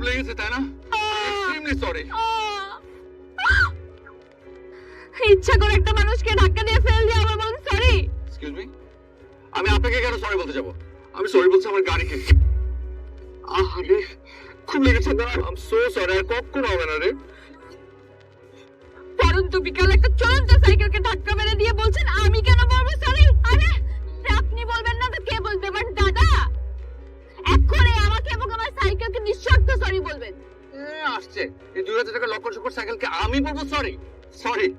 লেগেছে তাই না? Extremely sorry. ইচ্ছা করে একটা মানুষকে ধাক্কা দিয়ে ফেল দিয়ে আবার বলেন সরি। এক্সকিউজ মি, আমি আপনাকে কেন সরি বলতে যাব? আমি সরি বলছি আমার গাড়িকে। আরে খুব লেগেছে না, আই এম সো সরি। আর কখনো হবে না রে। পরন্তু বিকালে একটা চলন্ত সাইকেলকে ধাক্কা মেরে দিয়ে বলছেন আমি কেন বলবো সরি? আরে আপনি বলবেন না তো কে বলবে? বাট দাদা এক্ষুনি আমাকে এবং আমার সাইকেলকে নিঃশর্ত সরি বলবেন। আসছে এই 2000 টাকা লক্ষ সুপার সাইকেলকে আমি বলবো সরি? সরি।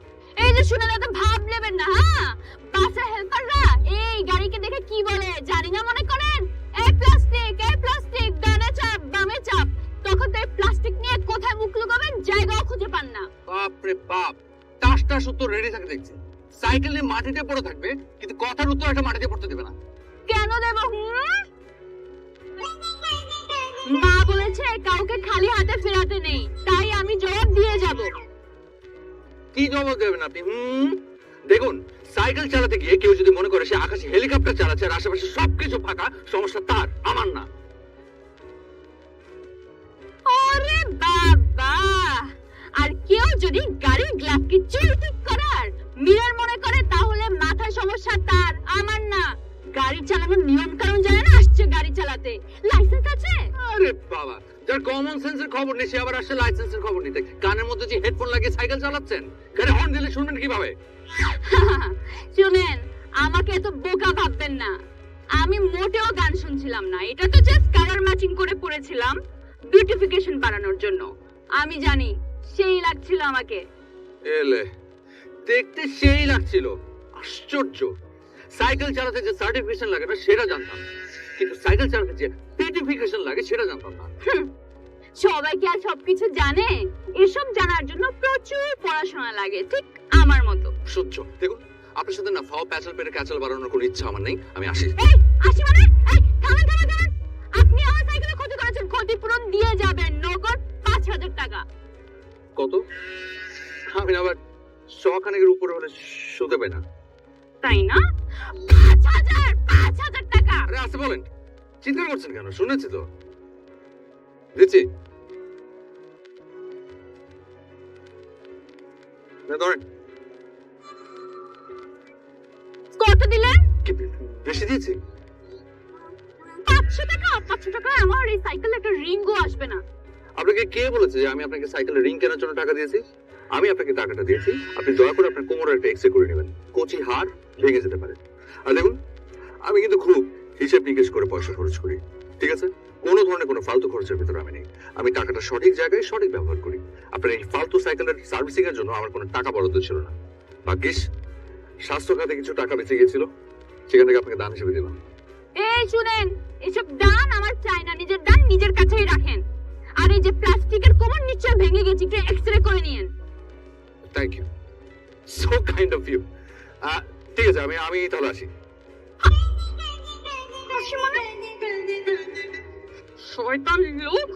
এই যে শুনে না তো ভাব নেবেন না। হ্যাঁ, বাসের হেল্পাররা এই গাড়িকে দেখে কি বলে জানি না মনে করেন এই প্লাস্টিক ডানে চাপ বামে চাপ। তখন তো এই প্লাস্টিক নিয়ে কোথায় মুখ লুকাবেন জায়গাও খুঁজে পান না। বাপ রে বাপ, টাসটা সত্য রেডি থাকে দেখছি। সাইকেল নিয়ে মাটিতে পড়ে থাকবে কিন্তু কথার উত্তর একটা মাটিতে পড়তে দেবে না। কেন দেব? মা বলেছে কাউকে খালি হাতে ফেরাতে নেই, তাই আমি জবাব দিয়ে যাব। কি জবাব দেবেন আপনি? দেখুন, সাইকেল চালাতে গিয়ে কেউ যদি মনে করে সে আকাশে হেলিকপ্টার চালাচ্ছে আর আশেপাশে সবকিছু ফাঁকা, সমস্যা তার, আমার না। ওরে বাবা, আর কেউ যদি গাড়ির গ্লাসকে চুল ঠিক করার মিরর মনে করে তাহলে মাথার সমস্যা তার, আমার না। গাড়ি চালানোর নিয়ম কানুন জানে না, আসছে গাড়ি চালাতে। লাইসেন্স আছে? আরে বাবা, যার কমন সেন্সের খবর নেই সে আবার আসছে লাইসেন্সের খবর নিতে। কানের মধ্যে যে হেডফোন লাগিয়ে সাইকেল চালাচ্ছেন, গাড়ি হর্ন দিলে শুনবেন কিভাবে? শুনেন, আমাকে এত বোকা ভাববেন না। আমি মোটেও গান শুনছিলাম না, এটা তো জাস্ট কালার ম্যাচিং করে পড়েছিলাম বিউটিফিকেশন বাড়ানোর জন্য। আমি জানি সেই লাগছিল আমাকে। এলে দেখতে সেই লাগছিল। আশ্চর্য, সাইকেল চালাতে যে সার্টিফিকেশন লাগে না সেটা জানতাম, কিন্তু সাইকেল চালাতে যে বিউটিফিকেশন লাগে সেটা জানতাম না। সবাই কি আর সবকিছু জানে? এসব জানার জন্য প্রচুর পড়াশোনা লাগে, ঠিক আমার মতো। সহ্য। দেখুন, আপনার সাথে না ফাও প্যাচাল পেরে ক্যাচাল বাড়ানোর কোনো ইচ্ছা আমার নেই। আমি আসি। এই আসি মানে? এই থামেন থামেন থামেন। আপনি আমার সাইকেলে ক্ষতি করেছেন, ক্ষতিপূরণ দিয়ে যাবেন নগদ 5000 টাকা। কত? আমি না আবার শখানেকের উপরে হলে শুতে পাই না। তাই না? 5000 টাকা। আরে আসতে বলেন, চিৎকার করছেন কেন? শুনেছি তো, দিচ্ছি। না ধরেন। কত দিলেন? কি বেশি দিয়েছি? 500 টাকা। 500 টাকা আমার এই সাইকেলে একটা রিংও আসবে না। আপনাকে কে বলেছে যে আমি আপনাকে সাইকেলের রিং কেনার জন্য টাকা দিয়েছি? আমি আপনাকে টাকাটা দিয়েছি, আপনি দয়া করে আপনার কোমরের একটা এক্সরে করে নেবেন। কচি হাড় ভেঙে যেতে পারে। আর দেখুন, আমি কিন্তু খুব হিসেব নিকেশ করে পয়সা খরচ করি, ঠিক আছে? কোনো ধরনের কোনো ফালতু খরচের ভিতরে আমি নেই। আমি টাকাটা সঠিক জায়গায় সঠিক ব্যবহার করি। আপনার এই ফালতু সাইকেলের সার্ভিসিং এর জন্য আমার কোনো টাকা বরাদ্দ ছিল না। ভাগ্যিস স্বাস্থ্য খাতে কিছু টাকা বেঁচে গিয়েছিল, সেখান থেকে আপনাকে দান হিসেবে দিলাম। এই শুনেন, এসব দান আমার চাই না, নিজের দান নিজের কাছেই রাখেন। আর এই যে প্লাস্টিকের কোমর নিশ্চয় ভেঙে গেছে, একটু এক্সরে করে নিয়েন। Thank you, so kind of you. ঠিক আছে, আমি তাহলে আসি। শয়তান লোক,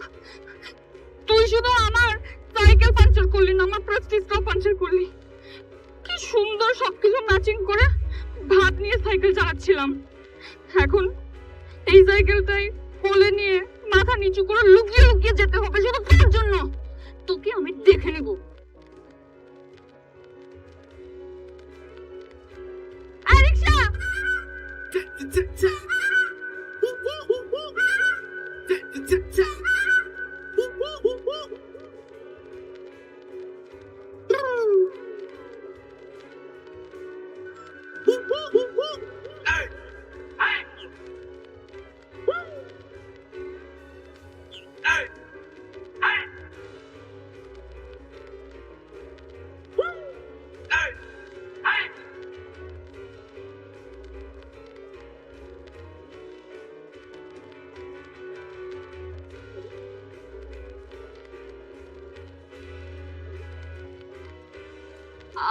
তুই শুধু আমার সাইকেল পাঞ্চার করলি না, আমার প্রেস্টিজটাও পাঞ্চার করলি। কি সুন্দর সবকিছু ম্যাচিং করে ভাব নিয়ে সাইকেল চালাচ্ছিলাম, এখন এই সাইকেলটাই কোলে নিয়ে মাথা নিচু করে লুকিয়ে লুকিয়ে যেতে হবে শুধু তোর জন্য। তোকে আমি দেখে নেব। এই রিকশা!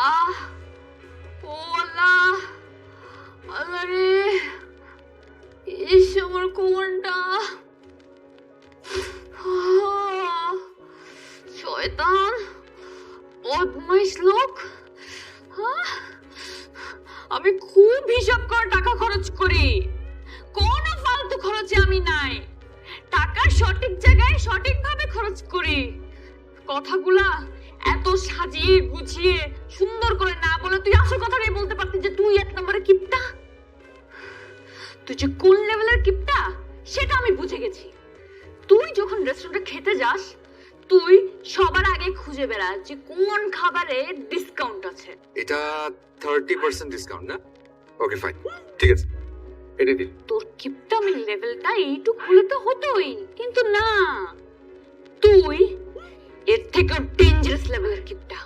আহ, ও আল্লাহ, আল্লাহ রে, ইস আমার কোমরটা। শয়তান, বদমাইশ লোক। আমি খুব হিসাব করে টাকা খরচ করি, কোনো ফালতু খরচে আমি নাই। টাকা সঠিক জায়গায় সঠিকভাবে খরচ করি। কথাগুলা এত সাজিয়ে গুছিয়ে সুন্দর করে না বলে তুই আসল কথাটাই বলতে পারতিস যে তুই এক নম্বরে কিপটা। তুই যে কোন লেভেলের কিপটা সেটা আমি বুঝে গেছি। তুই যখন রেস্টুরেন্টে খেতে যাস তুই সবার আগে খুঁজে বেড়াস যে কোন খাবারে ডিসকাউন্ট আছে। এটা 30% ডিসকাউন্ট না? ওকে ফাইন, ঠিক আছে, এটা দিন। তোর কিপটামি লেভেলটা এইটুকু হলে তো হতোই, কিন্তু না, তুই এর থেকে ডেঞ্জারাস লেভেলের কিপটা।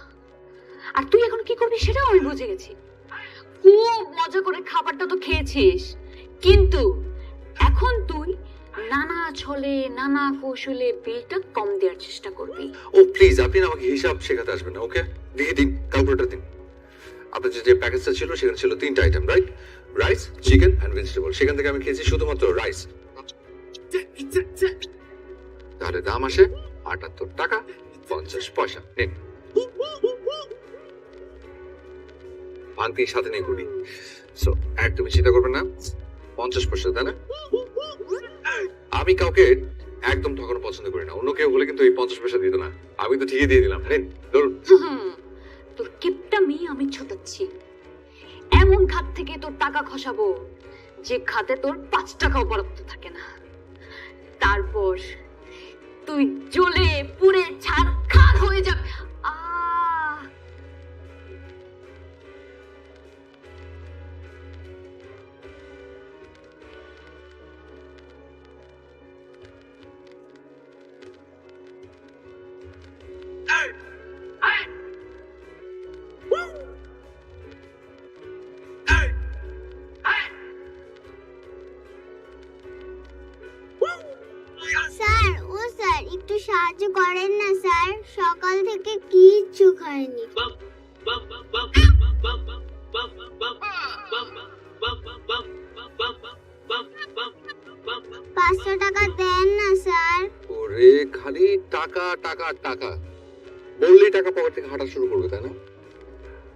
আর তুই এখন কি করবি সেটাও আমি বুঝে গেছি। খুব মজা করে খাবারটা তো খেয়েছিস, কিন্তু এখন তুই নানা ছলে নানা কৌশলে বিলটা কম দেওয়ার চেষ্টা করবি। ও প্লিজ, আপনি না আমাকে হিসাব শেখাতে আসবেন না, ওকে? দিয়ে দিন, ক্যালকুলেটর দিন। আপনার যে প্যাকেজটা ছিল সেখানে ছিল 3টা item, right? Rice, chicken and vegetable. সেখান থেকে আমি খেয়েছি শুধুমাত্র রাইস। তাহলে দাম আসে 78 টাকা 50 পয়সা। নিন, ভাঙতির সাথে নেই কুড়ি। সো একদমই চিন্তা করবেন না, 50 পয়সা, তাই না? আমি কাউকে একদম ঠকানো পছন্দ করি না। অন্য কেউ হলে কিন্তু এই 50 পয়সা দিত না। আমি তো ঠিকই দিয়ে দিলাম। নিন, ধরুন। তোর কিপটামি আমি ছোটাচ্ছি। এমন খাত থেকে তোর টাকা খসাবো যে খাতে তোর 5 টাকাও বরাদ্দ থাকে না। তারপর তুই জ্বলে পুড়ে ছারখার হয়ে যাবে। স্যার, ও স্যার, একটু সাহায্য করেন না স্যার, সকাল থেকে কিচ্ছু খাইনি। 500 টাকা দেন না স্যার। ওরে, খালি টাকা টাকা টাকা বললেই টাকা পকেট থেকে হাঁটা শুরু করবে, তাই না?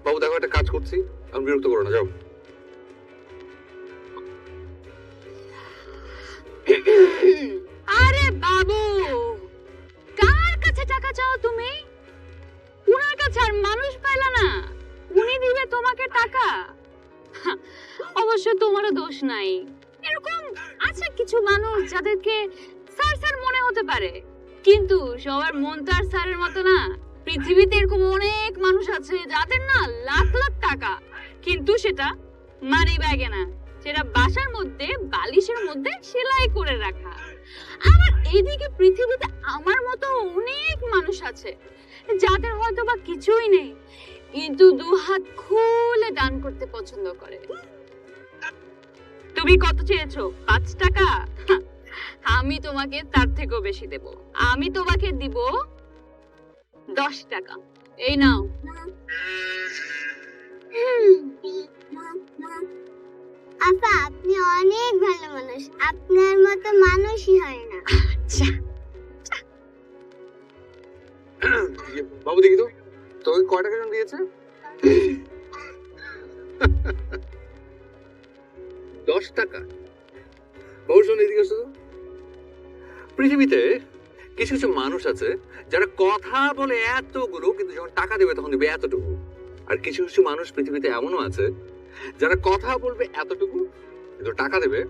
বাবু দেখো, একটা কাজ করছি, আমি বিরক্ত করো না, যাও। আরে বাবু, কার কাছে টাকা চাও তুমি? উনার কাছে আর মানুষ পাইলা না, উনি দিবে তোমাকে টাকা। অবশ্য তোমারও দোষ নাই। এরকম আছে কিছু মানুষ যাদেরকে স্যার স্যার মনে হতে পারে, কিন্তু সবার মন তো আর স্যারের মতো না। পৃথিবীতে এরকম অনেক মানুষ আছে যাদের না লাখ লাখ টাকা, কিন্তু সেটা মানি ব্যাগে না, সেটা বাসার মধ্যে বালিশের মধ্যে সেলাই করে রাখা। আবার এইদিকে পৃথিবীতে আমার মতো অনেক মানুষ আছে যাদের হয়তো বা কিছুই নেই, কিন্তু 2 হাত খুলে দান করতে পছন্দ করে। তুমি কত চেয়েছো? 5 টাকা? আমি তোমাকে তার থেকেও বেশি দেব। আমি তোমাকে দিব 10 টাকা। এই নাও। আপা, আপনি অনেক ভালো মানুষ, আপনার মতো মানুষই হয় না। আচ্ছা, বাবু দেখি তো, তোকে কয় টাকা জন দিয়েছে? 10 টাকা। বাবু শোন, এদিকে আসো তো। পৃথিবীতে কিছু কিছু মানুষ আছে যারা কথা বলে এতগুলো, কিন্তু যখন টাকা দেবে তখন দেবে এতটুকু। আর কিছু কিছু মানুষ পৃথিবীতে এমনও আছে যারা কথা বলবে এতটুকু, কিন্তু টাকা দেবে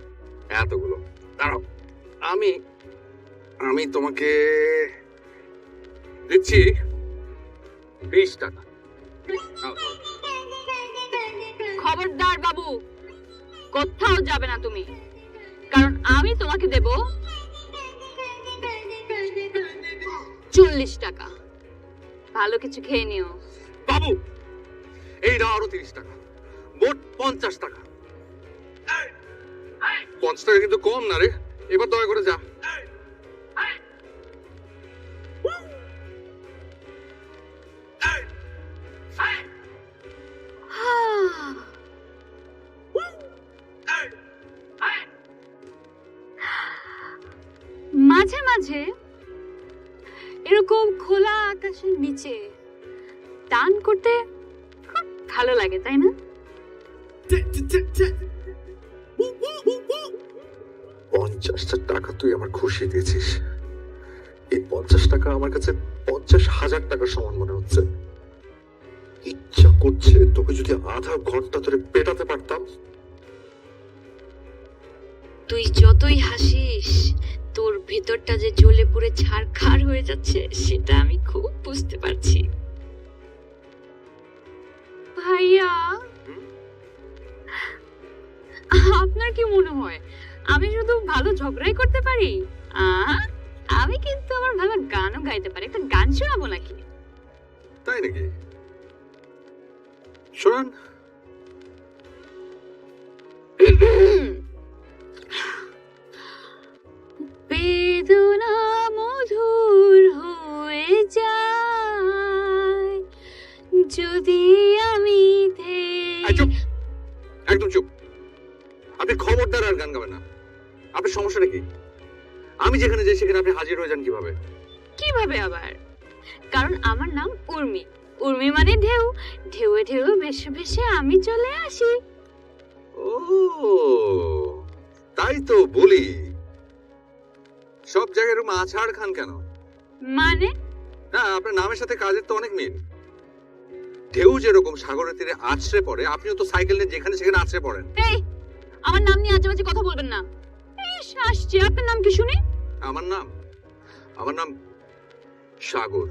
এতগুলো। দাঁড়াও, আমি আমি তোমাকে দিচ্ছি 20 টাকা। খবরদার বাবু, কোথাও যাবে না তুমি, কারণ আমি তোমাকে দেব 40 টাকা। ভালো কিছু খেয়ে নিও। বাবু, এই নাও আরো 30 টাকা, মোট 50 টাকা। 50 টাকা কিন্তু কম না রে, এবার দয়া করে যা। মাঝে মাঝে এরকম খোলা আকাশের নিচে দান করতে খুব ভালো লাগে, তাই না? 50 টাকা তুই আমার খুশি দিয়েছিস, এই 50 টাকা আমার কাছে 50,000 টাকার সমান মনে হচ্ছে। ইচ্ছা করছে তোকে যদি আধা ঘন্টা ধরে পেটাতে পারতাম। তুই যতই হাসিস, তোর ভেতরটা যে জ্বলে পুড়ে ছারখার হয়ে যাচ্ছে সেটা আমি খুব বুঝতে পারছি। ভাইয়া, আপনার কি মনে হয় আমি শুধু ভালো ঝগড়াই করতে পারি? আমি কিন্তু আমার ভালো গানও গাইতে পারি। একটা গান শোনাবো নাকি? তাই নাকি? শোনান। বেদনা মধুর হয়ে যায় যদি আমি চুপ, একদম চুপ। আপনি খবরদার আর গান গাবেন না। আপনার সমস্যাটা কি? আমি যেখানে যাই সেখানে আপনি হাজির হয়ে যান কিভাবে? কিভাবে আবার? কারণ আমার নাম উর্মি। উর্মি মানে ঢেউ। ঢেউয়ে ঢেউ ভেসে ভেসে আমি চলে আসি। ও, তাই তো বলি সব জায়গায় এরকম আছাড় খান কেন? মানে? না, আপনার নামের সাথে কাজের তো অনেক মিল। ঢেউ যেরকম সাগরের তীরে আছড়ে পড়ে, আপনিও তো সাইকেল নিয়ে যেখানে সেখানে আছড়ে পড়েন। এই, আমার নাম নিয়ে আজে বাজে কথা বলবেন না। ইস, আসছে। আপনার নাম কি শুনি? আমার নাম সাগর।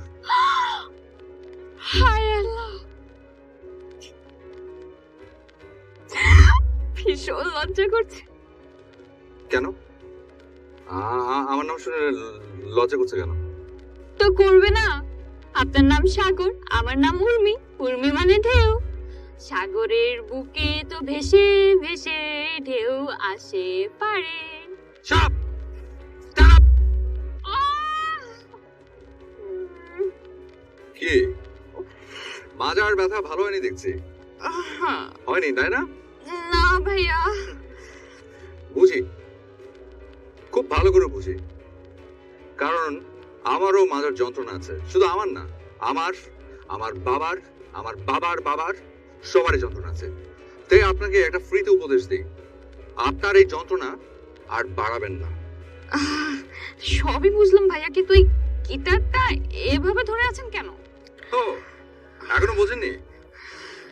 হায় আল্লাহ, ভীষণ লজ্জা করছে। কেন? আমার নাম শুনে লজ্জা করছে কেন? তো করবে না। আপনার নাম সাগর, আমার নাম উর্মি। উর্মি মানে ঢেউ। সাগরের বুকে তো ভেসে ভেসে ঢেউ আসে পারে। চাপ, চাপ। কি মাজার ব্যথা ভালো হয়নি দেখছি? হয়নি তাই না? না ভাইয়া। বুঝি, খুব ভালো করে বুঝি। কারণ আমারও মাজার যন্ত্রণা আছে। শুধু আমার না, আমার বাবার, আমার বাবার বাবার সবারই যন্ত্রণা আছে। তাই আপনাকে একটা ফ্রিতে উপদেশ দিই, আপনার এই যন্ত্রণা আর বাড়াবেন না। সবই বুঝলাম ভাইয়া, কিন্তু এই গিটারটা এভাবে ধরে আছেন কেন? ও, এখনো বোঝেননি?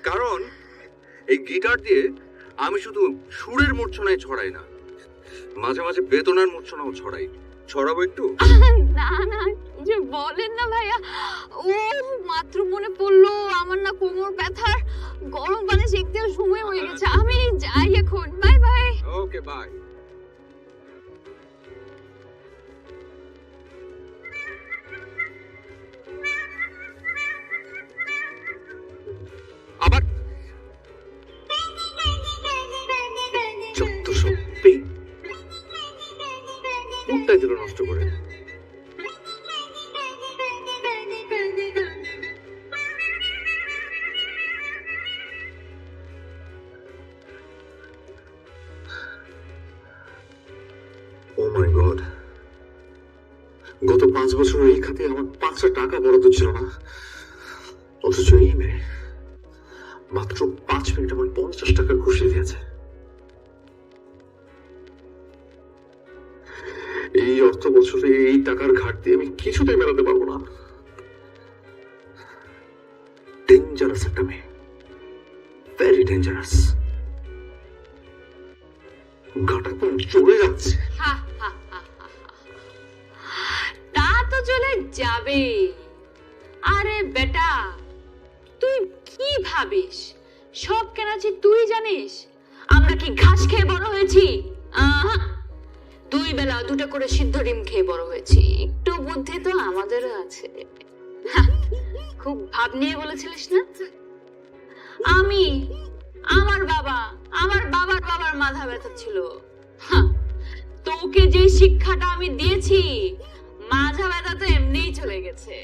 কারণ এই গিটার দিয়ে আমি শুধু সুরের মূর্ছনায় ছড়াই না, মাঝে মাঝে বেদনার মূর্ছনাও ছড়াই। ছড়াবো একটু? না না, কি যে বলেন না ভাইয়া। ও, মাত্র মনে পড়লো আমার না কোমর ব্যথার গরম পানি সেঁক দেওয়ার সময় হয়ে গেছে। আমি যাই এখন। Bye bye. Okay, bye. আবার যত সব মুখটাই দিল নষ্ট করে। ও মাই গড, গত 5 বছর এই খাতে আমার 5টা টাকা বরাদ্দ ছিল না, অথচ এই মেয়ে মাত্র 5 মিনিট আমার 50 টাকা ঘুষিয়ে দিয়েছে। এই অর্থ বছরে এই টাকার ঘাটতি আমি কিছুতেই মেলাতে পারবো না। ডেঞ্জারাস একটা মেয়ে, ভেরি ডেঞ্জারাস। গাটা কোন চলে যাচ্ছে। তা তো চলে যাবে। আরে বেটা, তুই কি ভাবিস সব কেনাছি তুই জানিস? আমরা কি ঘাস খেয়ে বড় হয়েছি? 2 বেলা 2টা করে সিদ্ধ ডিম খেয়ে বড় হয়েছি। একটু বুদ্ধি তো আমাদেরও আছে। খুব ভাব নিয়ে বলেছিলিস না? আমি, আমার বাবার বাবার মাথা ব্যথা ছিল। তোকে যে শিক্ষাটা আমি দিয়েছি, মাথা ব্যথা তো এমনিই চলে গেছে।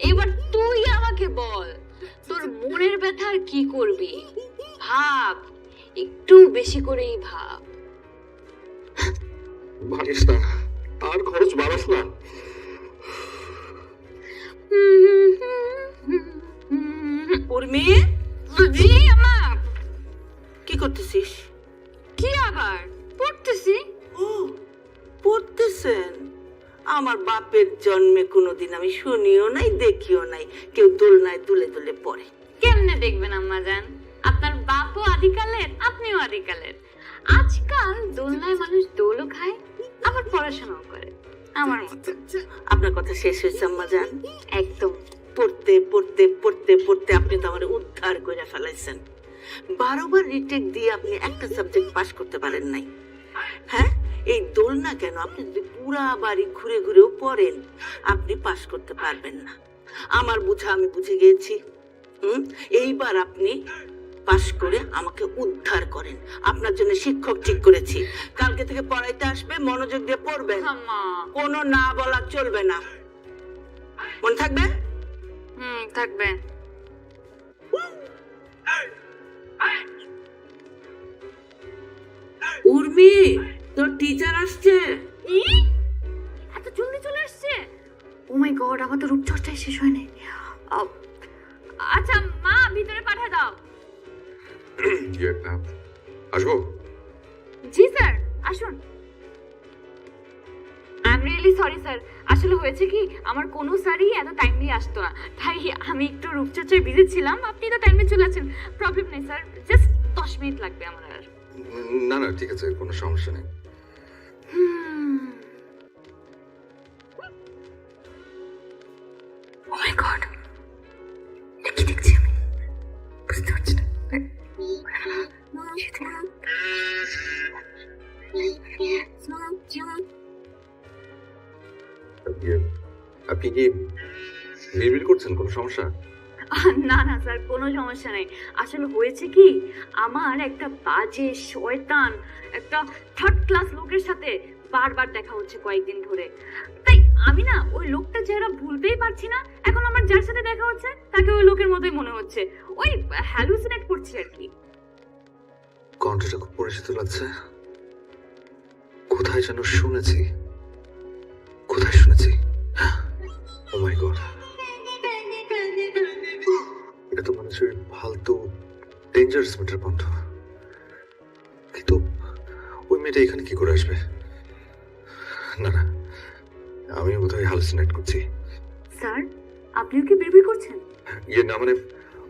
এবার তুই আমাকে বল, তোর মনের ব্যথার কি করবি? ভাব, একটু বেশি করেই ভাব। বাড়িস না, আর খরচ বাড়াস না। উর্মি, জি আমা। কি করতেছিস? কি আবার? পড়তেছি। ও, পড়তেছেন? আমার বাপের জন্মে কোনোদিন আমি শুনিও নাই দেখিও নাই কেউ দোলনায় দুলে দুলে পড়ে। কেমনে দেখবেন আম্মাজান, আপনার বাপও আদিকালের, আপনিও আদিকালের। আজকাল দোলনায় মানুষ দোলও খায় আবার পড়াশোনাও করে আমার মতো। আপনার কথা শেষ হয়েছে আম্মা জান? একদম। পড়তে পড়তে পড়তে পড়তে আপনি তো আমার উদ্ধার করে ফেলাইছেন। 12 বার রিটেক দিয়ে আপনি একটা সাবজেক্ট পাস করতে পারেন নাই। হ্যাঁ, এই দোলনা কেন, আপনি যদি পুরা বাড়ি ঘুরে ঘুরেও পড়েন আপনি পাস করতে পারবেন না। আমার বুঝা আমি বুঝে গিয়েছি। এইবার আপনি পাস করে আমাকে উদ্ধার করেন। আপনার জন্য শিক্ষক ঠিক করেছি, কালকে থেকে পড়াইতে আসবে, মনোযোগ দিয়ে পড়বেন, আম্মা। কোনো না বলা চলবে না, মনে থাকবে? থাকবে। উর্মি, তোর টিচার আসছে। এত জলদি চলে আসছে? ও মাই গড, আমার তো রূপচর্চাই শেষ হয় নাই। আচ্ছা মা, ভিতরে পাঠিয়ে দাও। আসবো? জি স্যার, আসুন। I am really sorry sir, আসলে হয়েছে কি আমার কোনো স্যারই এত টাইমলি আসতো না, তাই আমি একটু রূপচর্চায় বিজি ছিলাম। আপনি তো টাইমে চলে আসেন, প্রবলেম নেই স্যার, জাস্ট 10 মিনিট লাগবে আমার। আর না না, ঠিক আছে, কোনো সমস্যা নেই। ও মাই গড, কি দেখছি আমি? বুঝতে পারছি না। আপনি কি বিড়বিড় করছেন? কোনো সমস্যা? না না স্যার, কোনো সমস্যা নেই। আসলে হয়েছে কি, আমার একটা বাজে শয়তান একটা থার্ড ক্লাস লোকের সাথে বারবার দেখা হচ্ছে কয়েকদিন ধরে। তাই আমি না ওই লোকটা চেহারা ভুলতেই পারছি না। এখন আমার যার সাথে দেখা হচ্ছে তাকে ওই লোকের মতোই মনে হচ্ছে, ওই হ্যালুসিনেট করছি আর কি। কণ্ঠটা খুব পরিচিত লাগছে, কোথায় যেন শুনেছি, কোথায় শুনেছি। ও মাই গড, এটা তো মানুষের ফালতু ডেঞ্জারাস মেয়েটার কণ্ঠ। কিন্তু ওই মেয়েটা এখানে কি করে আসবে? না না, আমি বোধহয় হ্যালুসিনেট করছি। স্যার, আপনিও কি বিড়বিড় করছেন? না মানে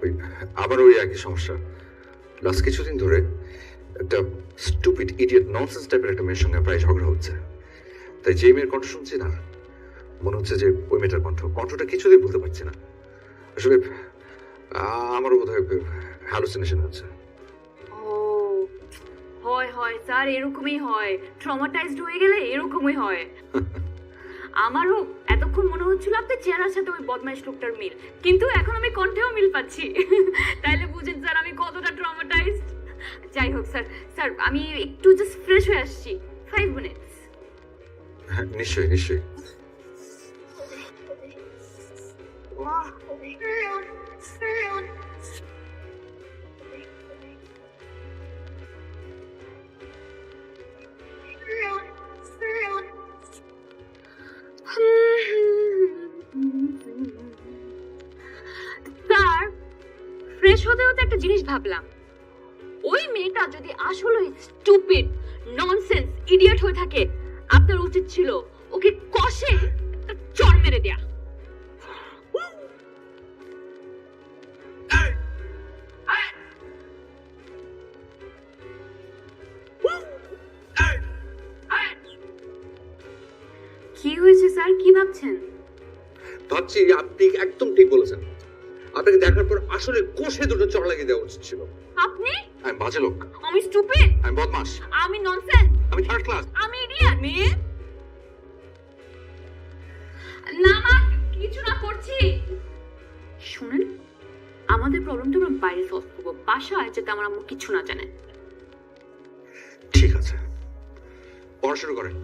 ওই আবার ওই একই সমস্যা। লাস্ট কিছুদিন ধরে একটা স্টুপিড ইডিয়েট ননসেন্স টাইপের একটা মেয়ের সঙ্গে প্রায় ঝগড়া হচ্ছে। তাই যে মেয়ের কণ্ঠ শুনছি না, মনে হচ্ছে যে ওই মেয়েটার কণ্ঠটা কিছুতেই বলতে পারছি না। আসলে আমারও বোধহয় হ্যালুসিনেশন হচ্ছে। হয় হয় স্যার, এরকমই হয়, ট্রমাটাইজড হয়ে গেলে এরকমই হয়। আমারও এতক্ষণ মনে হচ্ছিল আপনার চেহারার সাথে ওই বদমাইশ লোকটার মিল, কিন্তু এখন আমি কণ্ঠেও মিল পাচ্ছি। তাইলে বুঝেন স্যার আমি কতটা ট্রমাটাইজড। যাই হোক স্যার, স্যার আমি একটু জাস্ট ফ্রেশ হয়ে আসছি, 5 মিনিটস। নিশ্চয়ই নিশ্চয়ই। স্যার, ফ্রেশ হতে হতে একটা জিনিস ভাবলাম, ওই মেয়েটা যদি আসলে স্টুপিড ননসেন্স ইডিয়েট হয়ে থাকে, আপনার উচিত ছিল ওকে কষে একটা চড় মেরে দেয়া। কি হয়েছে স্যার, কি ভাবছেন? ভাবছি আপনি একদম ঠিক বলেছেন। আপনাকে দেখার পর আসলে কষে দুটো চড় লাগিয়ে দেওয়া উচিত ছিল। আপনি? আমি বাজে লোক, আমি স্টুপিড, আমি বদমাস, আমি ননসেন্স, আমি থার্ড ক্লাস, আমি ইডিয়েট। মেয়ে না মা, কিছু না করছি। শুনেন, আমাদের প্রবলেমটা আমরা বাইরে সলভ করবো, বাসায় যাতে আমার আম্মু কিছু না জানে। ঠিক আছে, পড়া শুরু করেন।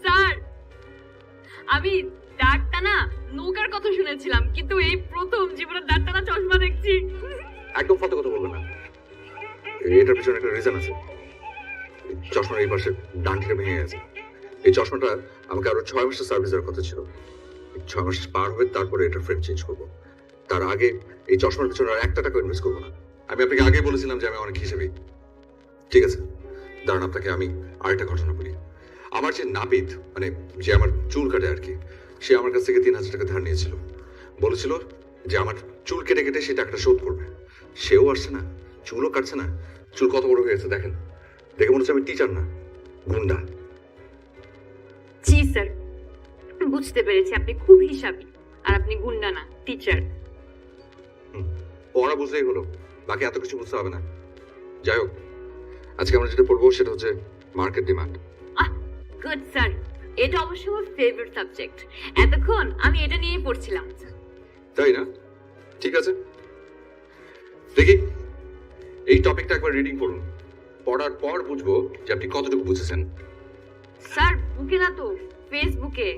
স্যার, আমি ডাক্তার না নৌকার কথা শুনেছিলাম, কিন্তু এই প্রথম জীবনে ডাক্তার না চশমা দেখছি। একদম ফালতু কথা বলবেন না, এটার পিছনে একটা রিজন আছে। চশমার এই পাশে ডানটিটা ভেঙে গেছে। এই চশমাটা আমাকে আরো 6 মাসের সার্ভিস দেওয়ার কথা ছিল। 6 মাস পার হবে, তারপরে এটা ফ্রেম চেঞ্জ করবো। তার আগে এই চশমার পেছনে আর 1 টাকা ইনভেস্ট করবো না। আমি আপনাকে আগেই বলেছিলাম যে আমি অনেক হিসেবে। ঠিক আছে, দাঁড়ান আপনাকে আমি আরেকটা ঘটনা বলি। আমার যে নাপিত, মানে যে আমার চুল কাটে আর কি, সে আমার কাছ থেকে 3,000 টাকা ধার নিয়েছিল। বলেছিল যে আমার চুল কেটে কেটে সে টাকাটা শোধ করবে। সেও আসছে না, চুলও কাটছে না। চুল কত বড় হয়ে গেছে দেখেন, দেখে মনে হচ্ছে আমি টিচার না, গুন্ডা। জি স্যার, বুঝতে পেরেছি আপনি খুব হিসাবি আর আপনি গুন্ডা না, টিচার। পড়া বুঝলেই হলো, বাকি এত কিছু বুঝতে হবে না। যাই হোক, আজকে আমরা যেটা পড়বো সেটা হচ্ছে মার্কেট ডিমান্ড। গুড স্যার, এটা অবশ্য আমার ফেভারিট সাবজেক্ট। এতক্ষণ আমি এটা নিয়েই পড়ছিলাম। তাই না? ঠিক আছে, দেখি এই টপিকটা একবার রিডিং করুন। পড়ার পর বুঝবো যে আপনি কতটুকু বুঝেছেন। স্যার বুকে না তো, ফেসবুকে।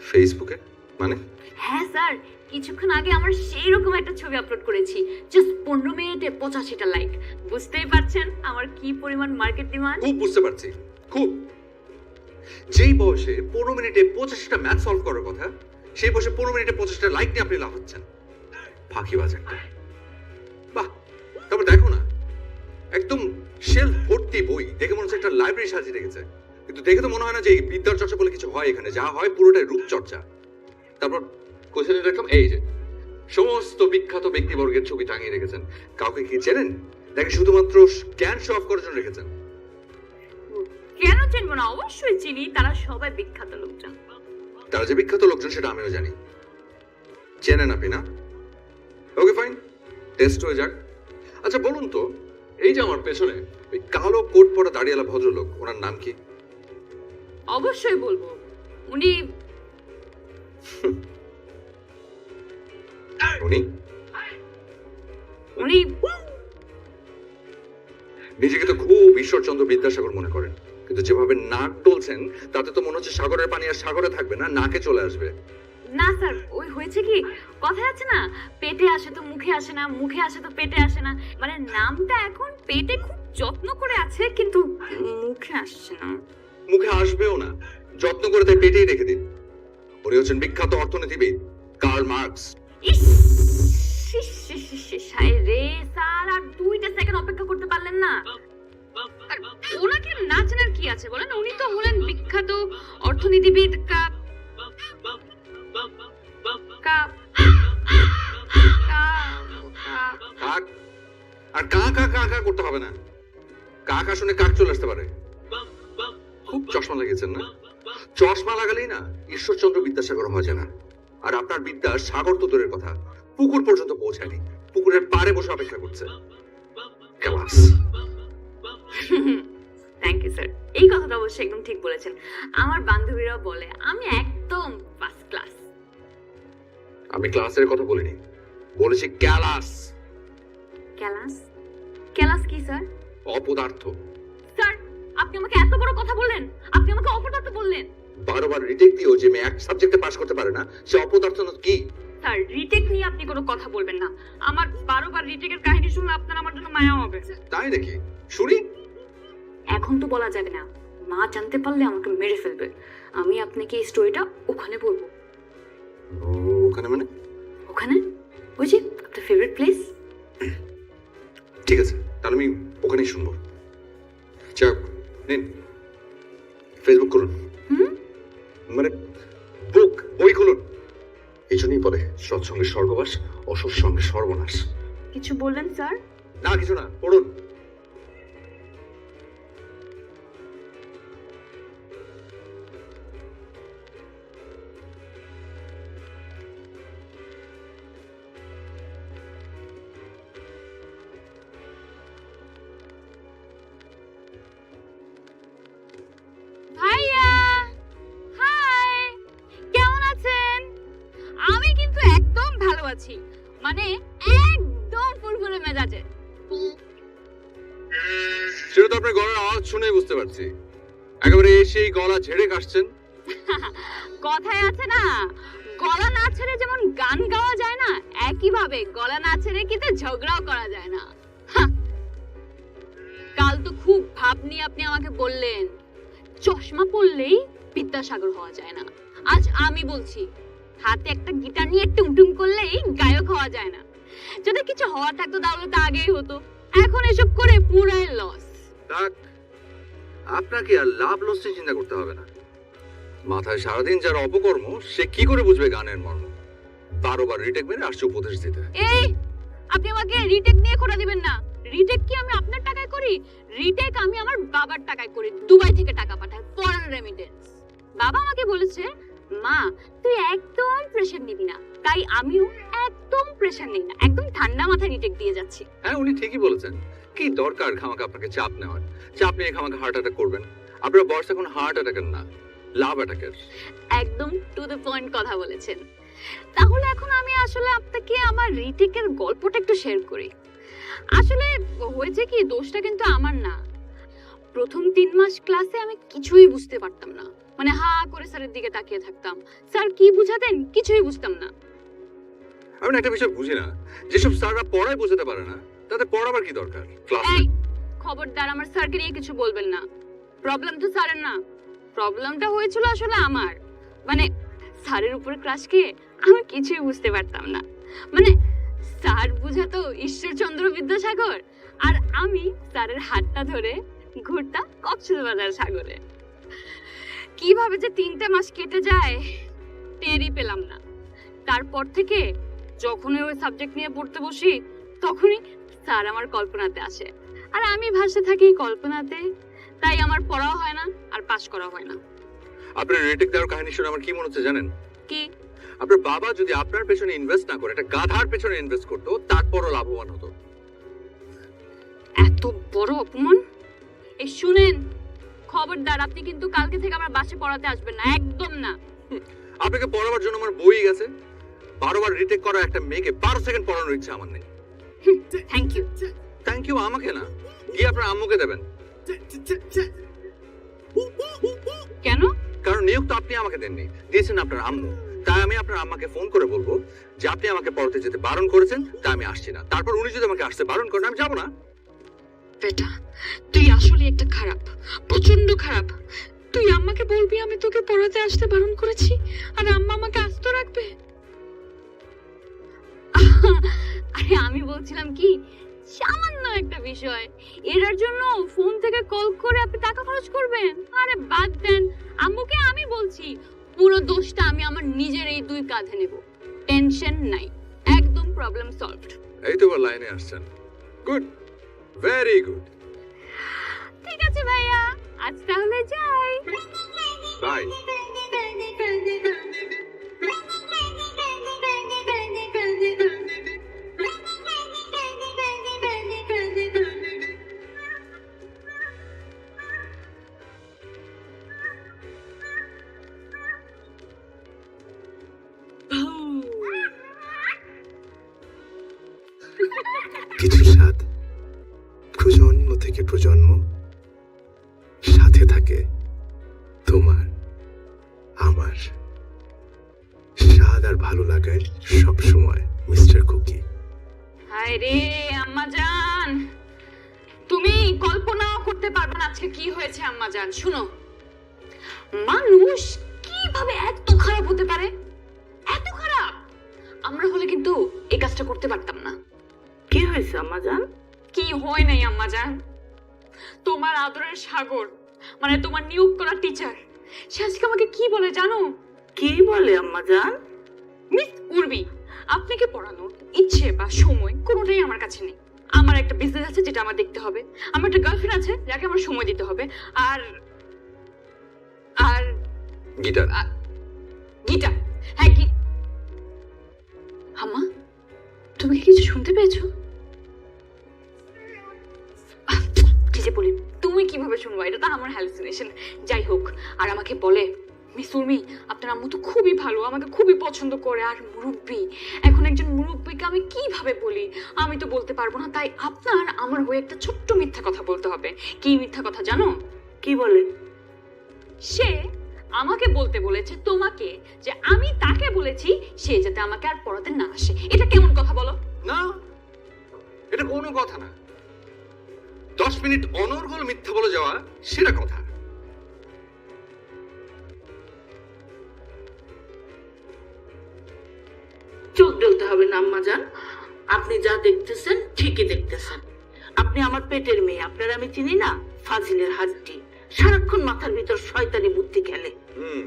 ফেসবুকে মানে? হ্যাঁ স্যার, কিছুক্ষণ আগে আমার সেই রকম একটা ছবি আপলোড করেছি, জাস্ট 15 মিনিটে 85টা লাইক। বুঝতেই পারছেন আমার কি পরিমাণ মার্কেট ডিমান্ড। খুব বুঝতে পারছি, খুব। যেই বয়সে 15 মিনিটে 85টা ম্যাথ সলভ করার কথা, সেই বয়সে 15 মিনিটে 85টা লাইক নিয়ে আপনি লাভ হচ্ছেন। ফাঁকিবাজ একটা। বাহ, তারপর দেখো না, একদম শেলফ ভর্তি বই, দেখে মনে হচ্ছে একটা লাইব্রেরি সাজিয়ে রেখেছে। কিন্তু দেখে তো মনে হয় না যে বিদ্যার চর্চা বলে কিছু হয় এখানে। যা হয় পুরোটাই রূপচর্চা। তারপর কোশ্চেনে দেখলাম এই যে সমস্ত বিখ্যাত ব্যক্তিবর্গের ছবি টাঙিয়ে রেখেছেন। কাউকে কি চেনেন? দেখে শুধুমাত্র জ্ঞান শো অফ করার জন্য রেখেছেন। কেন চিনবো না, অবশ্যই চিনি, তারা সবাই বিখ্যাত লোকজন। তারা যে বিখ্যাত লোকজন সেটা আমিও জানি। চেনেন আপনি না? ওকে ফাইন, টেস্ট হয়ে যাক। আচ্ছা বলুন তো, এই যে আমার পেছনে ওই কালো কোট পরা দাড়িওয়ালা ভদ্রলোক, ওনার নাম কি? অবশ্যই বলবো, উনি উনি উনি নিজেকে তো খুব ঈশ্বরচন্দ্র বিদ্যাসাগর মনে করেন, কিন্তু যেভাবে নাক টলছেন তাতে তো মনে হচ্ছে সাগরের পানি আর সাগরে থাকবে না, নাকে চলে আসবে। না স্যার, ওই হয়েছে কি, কথায় আছে না, পেটে আসে তো মুখে আসে না, মুখে আসে তো পেটে আসে না। মানে নামটা এখন পেটে খুব যত্ন করে আছে, কিন্তু মুখে আসছে না। মুখে আসবেও না, যত্ন করে তাই পেটেই রেখে দিন। উনি হচ্ছেন বিখ্যাত অর্থনীতিবিদ কার্ল মার্কস। ইস, হায় রে স্যার, আর 2টা সেকেন্ড অপেক্ষা করতে পারলেন না? আর ওনাকে না চেনার কি আছে বলেন, উনি তো হলেন বিখ্যাত অর্থনীতিবিদ কাপ কাপ কাক আর কা কা কা কা করতে হবে না। কাক আসলে কাক চলে আসতে পারে। খুব চশমা লাগিয়েছেন না? চশমা লাগালেই না ঈশ্বরচন্দ্র বিদ্যাসাগর হওয়া যায় না। আর আপনার বিদ্যা সাগর তো দূরের কথা, পুকুর পর্যন্ত পৌঁছায়নি, পুকুরের পাড়ে বসে অপেক্ষা করছে। ক্লাস। থ্যাংক ইউ স্যার, এই কথাটা অবশ্যই একদম ঠিক বলেছেন। আমার বান্ধবীরাও বলে আমি একদম ফার্স্ট ক্লাস। আমি ক্লাসের কথা বলিনি, বলেছি ক্যালাস। ক্যালাস? ক্যালাস কি স্যার? অপদার্থ। স্যার আপনি আমাকে এত বড় কথা বললেন, আপনি আমাকে অপদার্থ বললেন। 12 বার রিটেক দিয়েও যে মেয়ে এক সাবজেক্টে পাস করতে পারে না, সে অপদার্থ না কি? স্যার রিটেক নিয়ে আপনি কোনো কথা বলবেন না। আমার 12 বার রিটেকের কাহিনী শুনলে আপনার আমার জন্য মায়া হবে। তাই নাকি? শুনি। এখন তো বলা যাবে না, মা জানতে পারলে আমাকে মেরে ফেলবে। আমি আপনাকে এই স্টোরিটা ওখানে বলবো। ওখানে মানে? ওখানে ওই যে আপনার ফেভারিট প্লেস। ঠিক আছে, তাহলে আমি ওখানেই শুনবো। যাক, নিন ফেসবুক খুলুন, মানে বুক, বই খুলুন। এই জন্যই বলে সৎসঙ্গে স্বর্গবাস, অসৎসঙ্গে সর্বনাশ। কিছু বললেন স্যার? না কিছু না, পড়ুন। ভাইয়া হাই, কেমন আছেন? আমি কিন্তু একদম ভালো আছি, মানে একদম ফুরফুরে মেজাজে। সেটা তো আপনার গলার আওয়াজ শুনেই বুঝতে পারছি, একেবারে এসেই গলা ঝেড়ে কাশছেন। কথায় আছে না, গলা না ছেড়ে যেমন গান গাওয়া যায় না, একইভাবে গলা না ছেড়ে কিন্তু ঝগড়াও করা যায় না। কাল তো খুব ভাব নিয়ে আপনি আমাকে বললেন চশমা পরলেই বিদ্যাসাগর হওয়া যায় না। আজ আমি বলছি হাতে একটা গিটার নিয়ে টুংটুং করলেই গায়ক হওয়া যায় না। যদি কিছু হওয়া থাকতো তাহলে তো আগেই হতো। এখন এসব করে পুরাই লস। থাক, আপনাকে আর লাভ লস নিয়ে চিন্তা করতে হবে না। মাথায় সারাদিন যার অপকর্ম সে কি করে বুঝবে গানের মর্ম? 12 বার রিটেক মেরে আসছে উপদেশ দিতে। এই, আপনি আমাকে রিটেক নিয়ে খোটা দিবেন না। রিটেক কি আমি আপনার টাকায় করি? রিটেক আমি আমার বাবার টাকায় করি। দুবাই থেকে টাকা পাঠায়, ফরেন রেমিটেন্স। বাবা আমাকে বলেছে, মা তুই একদম প্রেশার নিবি না। তাই আমিও একদম প্রেশার নেই না, একদম ঠান্ডা মাথায় রিটেক দিয়ে যাচ্ছি। হ্যাঁ, উনি ঠিকই বলেছেন। কি দরকার খামাকে আপনাকে চাপ নেওয়ার? চাপ নিয়ে খামাকে হার্ট অ্যাটাক করবেন? আপনার বয়স এখন হার্ট অ্যাটাকের না, লাভ অ্যাটাকের। একদম টু দ্য পয়েন্ট কথা বলেছেন। তাহলে এখন আমি আসলে আপনাকে আমার রিটেকের গল্পটা একটু শেয়ার করি। আসলে হয়েছে কি, দোষটা কিন্তু আমার না। প্রথম 3 মাস ক্লাসে আমি কিছুই বুঝতে পারতাম না। মানে হা করে স্যারের দিকে তাকিয়ে থাকতাম। স্যার কি বুঝাতেন কিছুই বুঝতাম না। আমি না একটা বিষয় বুঝি না, যেসব স্যাররা পড়ায় বোঝাতে পারে না তাদের পড়াবার কি দরকার ক্লাসে? এই খবরদার আমার স্যারকে নিয়ে কিছু বলবেন না। প্রবলেম তো স্যারের না, প্রবলেমটা হয়েছিল আসলে আমার। মানে স্যারের উপর ক্রাশ খেয়ে আমি কিছুই বুঝতে পারতাম না। মানে স্যার বুঝাতো ঈশ্বরচন্দ্র বিদ্যাসাগর, আর আমি স্যারের হাতটা ধরে ঘুরতাম কক্সবাজার সাগরে। কিভাবে যে 3টে মাস কেটে যায় টেরই পেলাম না। তারপর থেকে যখনই ওই সাবজেক্ট নিয়ে পড়তে বসি তখনই স্যার আমার কল্পনাতে আসে, আর আমি ভাসতে থাকি কল্পনাতে। তাই আমার পড়াও হয় না আর পাশ করা হয় না। আপনার রিটেক দেওয়ার কাহিনী শুনে আমার কি মনে হচ্ছে জানেন? কি? আপনার বাবা যদি আপনার পেছনে ইনভেস্ট না করে একটা গাধার পেছনে ইনভেস্ট করতো, তারপরও লাভবান হতো। এত বড় অপমান! এই শুনেন, খবরদার আপনি কিন্তু কালকে থেকে আমার বাসে পড়াতে আসবেন না, একদম না। আপনাকে পড়াবার জন্য আমার বই গেছে। 12 বার রিটেক করা একটা মেয়েকে 12 সেকেন্ড পড়ানোর ইচ্ছা আমার নেই। Thank you. থ্যাংক ইউ আমাকে না, গিয়ে আপনার আম্মুকে দেবেন। কেন? কারণ নিয়োগ তো আপনি আমাকে দেননি, দিয়েছেন আপনার আম্মু। তাই আমি আপনার আম্মাকে ফোন করে বলবো যে আপনি আমাকে পড়াতে যেতে বারণ করেছেন, তাই আমি আসছি না। তারপর উনি যদি আমাকে আসতে বারণ করেন আমি যাবো না। বেটা, তুই আসলে একটা খারাপ, প্রচন্ড খারাপ। তুই আম্মাকে বলবি আমি তোকে পড়াতে আসতে বারণ করেছি, আর আম্মা আমাকে আস্ত রাখবে? আরে আমি বলছিলাম কি, সামান্য একটা বিষয়, এটার জন্য ফোন থেকে কল করে আপনি টাকা খরচ করবেন? আরে বাদ দেন, আম্মুকে আমি বলছি পুরো দোষটা আমি আমার নিজের এই 2 কাঁধে নেব। টেনশন নাই, একদম প্রবলেম সলভড। এই তো লাইনে আসছেন। Good, very good. ঠিক আছে ভাইয়া, আজ তাহলে যাই। বাই। কিছু স্বাদ প্রজন্ম থেকে প্রজন্ম সাথে থাকে তোমার আমার। স্বাদ আর ভালো লাগায় সব সময় মিস্টার কুকি। হায় রে আম্মা জান, তুমি কল্পনাও করতে পারবে না আজকে কি হয়েছে আম্মা জান। শুনো, মানুষ কিভাবে এত খারাপ হতে পারে, এত খারাপ। আমরা হলে কিন্তু এই কাজটা করতে পারতাম না। কি হয়েছে আম্মাজান? কি হয় নাই আম্মা জান, তোমার আদরের সাগর, মানে তোমার নিয়োগ করা টিচার, সে আজকে আমাকে কি বলে জানো? কি বলে আম্মাজান? মিস উর্মি, আপনাকে পড়ানোর ইচ্ছে বা সময় কোনোটাই আমার কাছে নেই। আমার একটা বিজনেস আছে যেটা আমার দেখতে হবে, আমার একটা গার্লফ্রেন্ড আছে যাকে আমার সময় দিতে হবে, আর আর গিটার। গিটার। হ্যাঁ, আম্মা তুমি কি কিছু শুনতে পেয়েছো? কি যে বলি, তুমি কিভাবে শুনবো? এটা তো আমার হ্যালুসিনেশন। যাই হোক, আর আমাকে বলে, মিস উর্মি আপনার আম্মু তো খুবই ভালো, আমাকে খুবই পছন্দ করে, আর মুরব্বী। এখন একজন মুরব্বীকে আমি কিভাবে বলি? আমি তো বলতে পারবো না, তাই আপনার আমার হয়ে একটা ছোট্ট মিথ্যা কথা বলতে হবে। কি মিথ্যা কথা জানো? কি বলে? সে আমাকে বলতে বলেছে তোমাকে যে আমি তাকে বলেছি সে যাতে আমাকে আর পড়াতে না আসে। এটা কেমন কথা বলো? না, এটা কোনো কথা না। 10 মিনিট অনর্গল মিথ্যা বলে যাওয়া সেটা কথা। করতে হবে না আম্মাজান। আপনি যা দেখতেছেন ঠিকই দেখতেছেন। আপনি আমার পেটের মেয়ে, আপনার আমি চিনি না? ফাজিলের হাড্ডি, সারাক্ষণ মাথার ভিতর শয়তানি বুদ্ধি খেলে। হুম।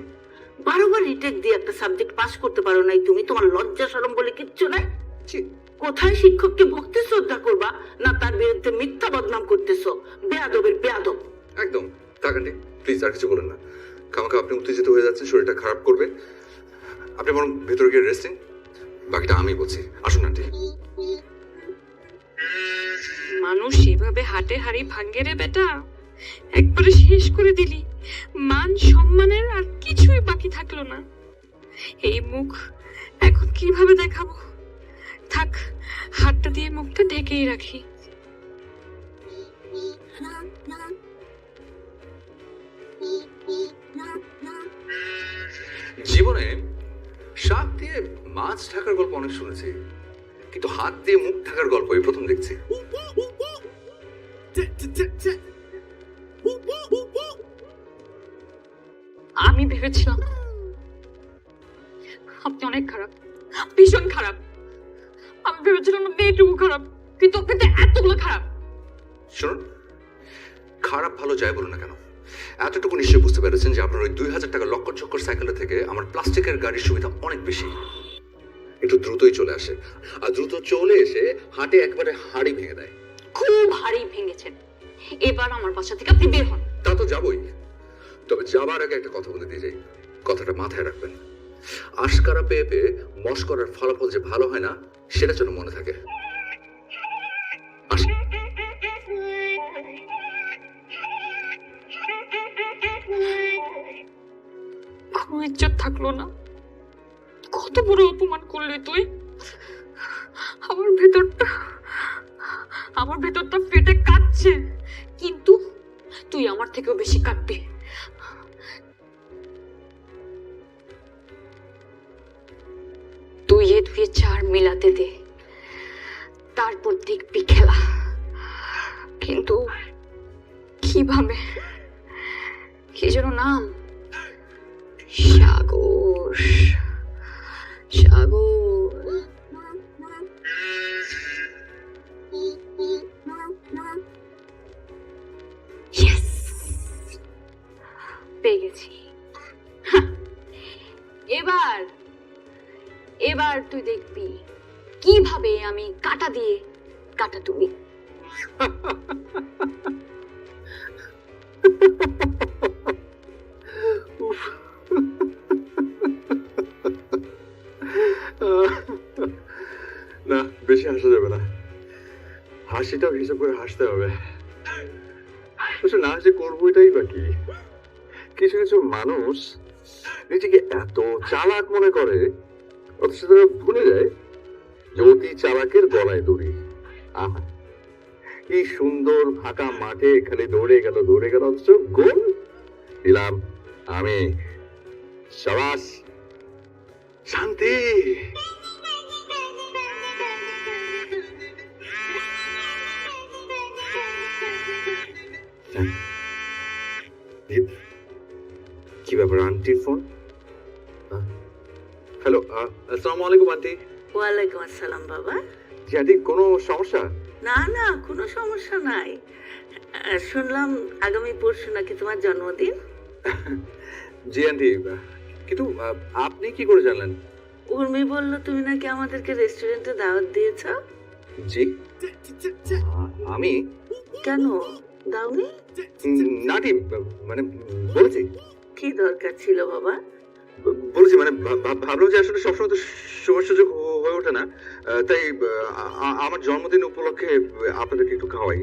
12 বার রিটেক দিয়ে একটা সাবজেক্ট পাস করতে পারো নাই তুমি? তোমার লজ্জা শরম বলে কিচ্ছু নাই? ছি, কোথায় শিক্ষককে ভক্তি শ্রদ্ধা করবা, না তার বিরুদ্ধে মিথ্যা বদনাম করতেছো? বেয়াদবের বেয়াদব। একদম। কাকান্টি প্লিজ আর কিছু বলেন না। কামাকা আপনি উত্তেজিত হয়ে যাচ্ছেন, শরীরটা খারাপ করবে। আপনি বরং ভেতরে গিয়ে রেস্টিং, বাকিটা আমি বলছি। আসুন আন্টি। মানুষ এভাবে হাটে হাড়ি ভাঙ্গে রে বেটা, একবারে শেষ করে দিলি। মান সম্মানের আর কিছুই বাকি থাকলো না। এই মুখ এখন কিভাবে দেখাবো? থাক, হাতটা দিয়ে মুখটা ঢেকেই রাখি। জীবনে শাক দিয়ে মাছ ঢাকার গল্প অনেক শুনেছি, কিন্তু হাত দিয়ে মুখ ঢাকার গল্প এই প্রথম দেখছি। আমি ভেবেছিলাম আপনি অনেক খারাপ, ভীষণ খারাপ। আমি ভেবেছিলাম আপনি এইটুকু খারাপ, কিন্তু আপনি তো এতগুলো খারাপ। শুনুন, খারাপ ভালো যাই বলুন না কেন, এতটুকু নিশ্চয়ই বুঝতে পেরেছেন যে আপনার ওই 2000 টাকা লক্কর চক্কর সাইকেলটা থেকে আমার প্লাস্টিকের গাড়ির সুবিধা অনেক বেশি। একটু দ্রুতই চলে আসে, আর দ্রুত চলে এসে হাটে একবারে হাড়ি ভেঙে দেয়। খুব হাড়ি ভেঙেছেন। এবার আমার বাসা থেকে আপনি বের হন। তা তো যাবই, তবে যাবার আগে একটা কথা বলে দিয়ে যাই, কথাটা মাথায় রাখবেন। আশকারা পেয়ে পেয়ে মস্করার ফলাফল যে ভালো হয় না, সেটা যেন মনে থাকে। আসি। কোনো ইজ্জত থাকলো না। কত বড় অপমান করলি তুই। আমার ভেতরটা ফেটে কাঁদছে, কিন্তু তুই আমার থেকেও বেশি কাঁদবি। তুই এ 2-4 মিলাতে দে, তারপর দেখবি খেলা। কিন্তু কিভাবে, কি যেন নাম, সাগর। সাগর। Yes! পেয়ে গেছি। এবার তুই দেখবি কিভাবে আমি কাটা দিয়ে কাটা তুলি। না, বেশি হাসা যাবে না, হাসিটাও হিসাব করে হাসতে হবে। না হাসি করবো এটাই বাকি। কিছু কিছু মানুষ নিজেকে এত চালাক মনে করে, অথচ তারা ভুলে যায় যে অতি চালাকের গলায় দড়ি। আহা, কি সুন্দর ফাঁকা মাঠে খালি দৌড়ে গেল, অথচ গোল দিলাম আমি। সাবাস, শান্তি। কি ব্যাপার, আন্টির ফোন? হ্যালো, আসসালামু আলাইকুম আন্টি। ওয়ালাইকুম আসসালাম বাবা। জি আন্টি, কোনো সমস্যা? না না, কোনো সমস্যা নাই। শুনলাম আগামী পরশু নাকি তোমার জন্মদিন। জি আন্টি, কিন্তু আপনি কি করে জানলেন? উর্মি বলল তুমি নাকি আমাদেরকে রেস্টুরেন্টে দাওয়াত দিয়েছ। জি, আমি কেন দাওনি? না আন্টি, মানে বলেছি। কি দরকার ছিল বাবা? বলেছি মানে ভাবলাম যে আসলে সবসময় তো সময় সুযোগ হয়ে ওঠে না, তাই আমার জন্মদিন উপলক্ষে আপনাদেরকে একটু খাওয়াই।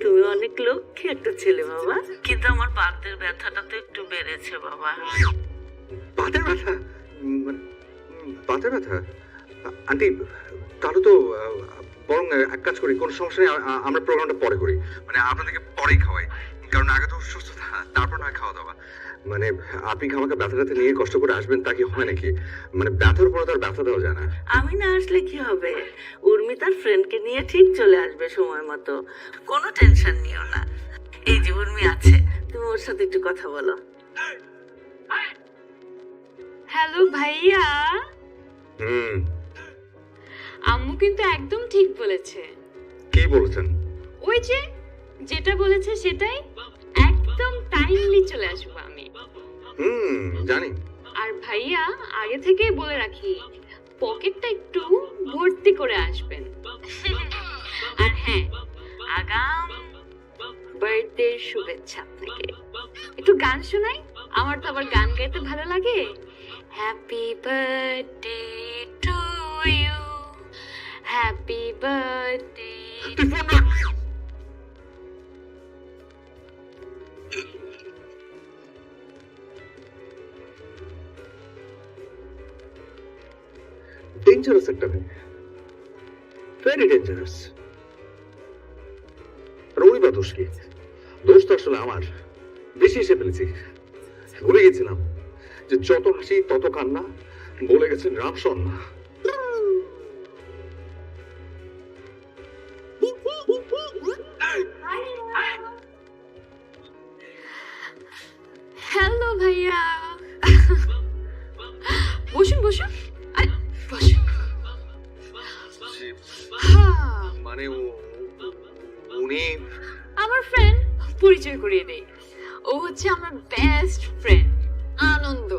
তুমি অনেক লক্ষ্মী একটা ছেলে বাবা, কিন্তু আমার বাতের ব্যথাটা তো একটু বেড়েছে বাবা। বাতের ব্যথা? বাতের ব্যথা? আন্টি, তাহলে তো বরং এক কাজ করি, কোনো সমস্যা নেই, আমরা প্রোগ্রামটা পরে করি, মানে আপনাদেরকে পরেই খাওয়াই, কারণ আগে তো সুস্থতা, তারপর নয় খাওয়া দাওয়া। মানে আপনি আমাকে ব্যথাটাতে নিয়ে কষ্ট করে আসবেন তা কি হয় নাকি? মানে ব্যথার উপরে তো আর ব্যথা দেওয়া যায় না। আমি না আসলে কি হবে, উর্মি তার ফ্রেন্ডকে নিয়ে ঠিক চলে আসবে সময় মতো, কোনো টেনশন নিও না। এই যে উর্মি আছে, তুমি ওর সাথে একটু কথা বলো। হ্যালো ভাইয়া। আম্মু কিন্তু একদম ঠিক বলেছে। কি বলেছেন? ওই যে যেটা বলেছে সেটাই, একদম টাইমলি চলে আসবো আমি। জানি। আর ভাইয়া আগে থেকেই বলে রাখি, পকেটটা একটু ভর্তি করে আসবেন। আর হ্যাঁ, আগাম বার্থডে শুভেচ্ছা আপনাকে। একটু গান শোনাই, আমার তো আবার গান গাইতে ভালো লাগে। Happy birthday to you, happy birthday. Dangerous একটা মেয়ে, ভেরি ডেঞ্জারাস। রবিবার দোষ কি? দোষ তো আসলে আমার, বেশি এসে ফেলেছি। ভুলে গেছিলাম যে যত হাসি তত কান্না, বলে গেছেন রামসন। হ্যালো ভাইয়া, বসুন বসুন। আরে বসুন। হ্যাঁ, মানে উনি আমার ফ্রেন্ড, পরিচয় করিয়ে দেই। ও হচ্ছে আমার বেস্ট ফ্রেন্ড আনন্দ।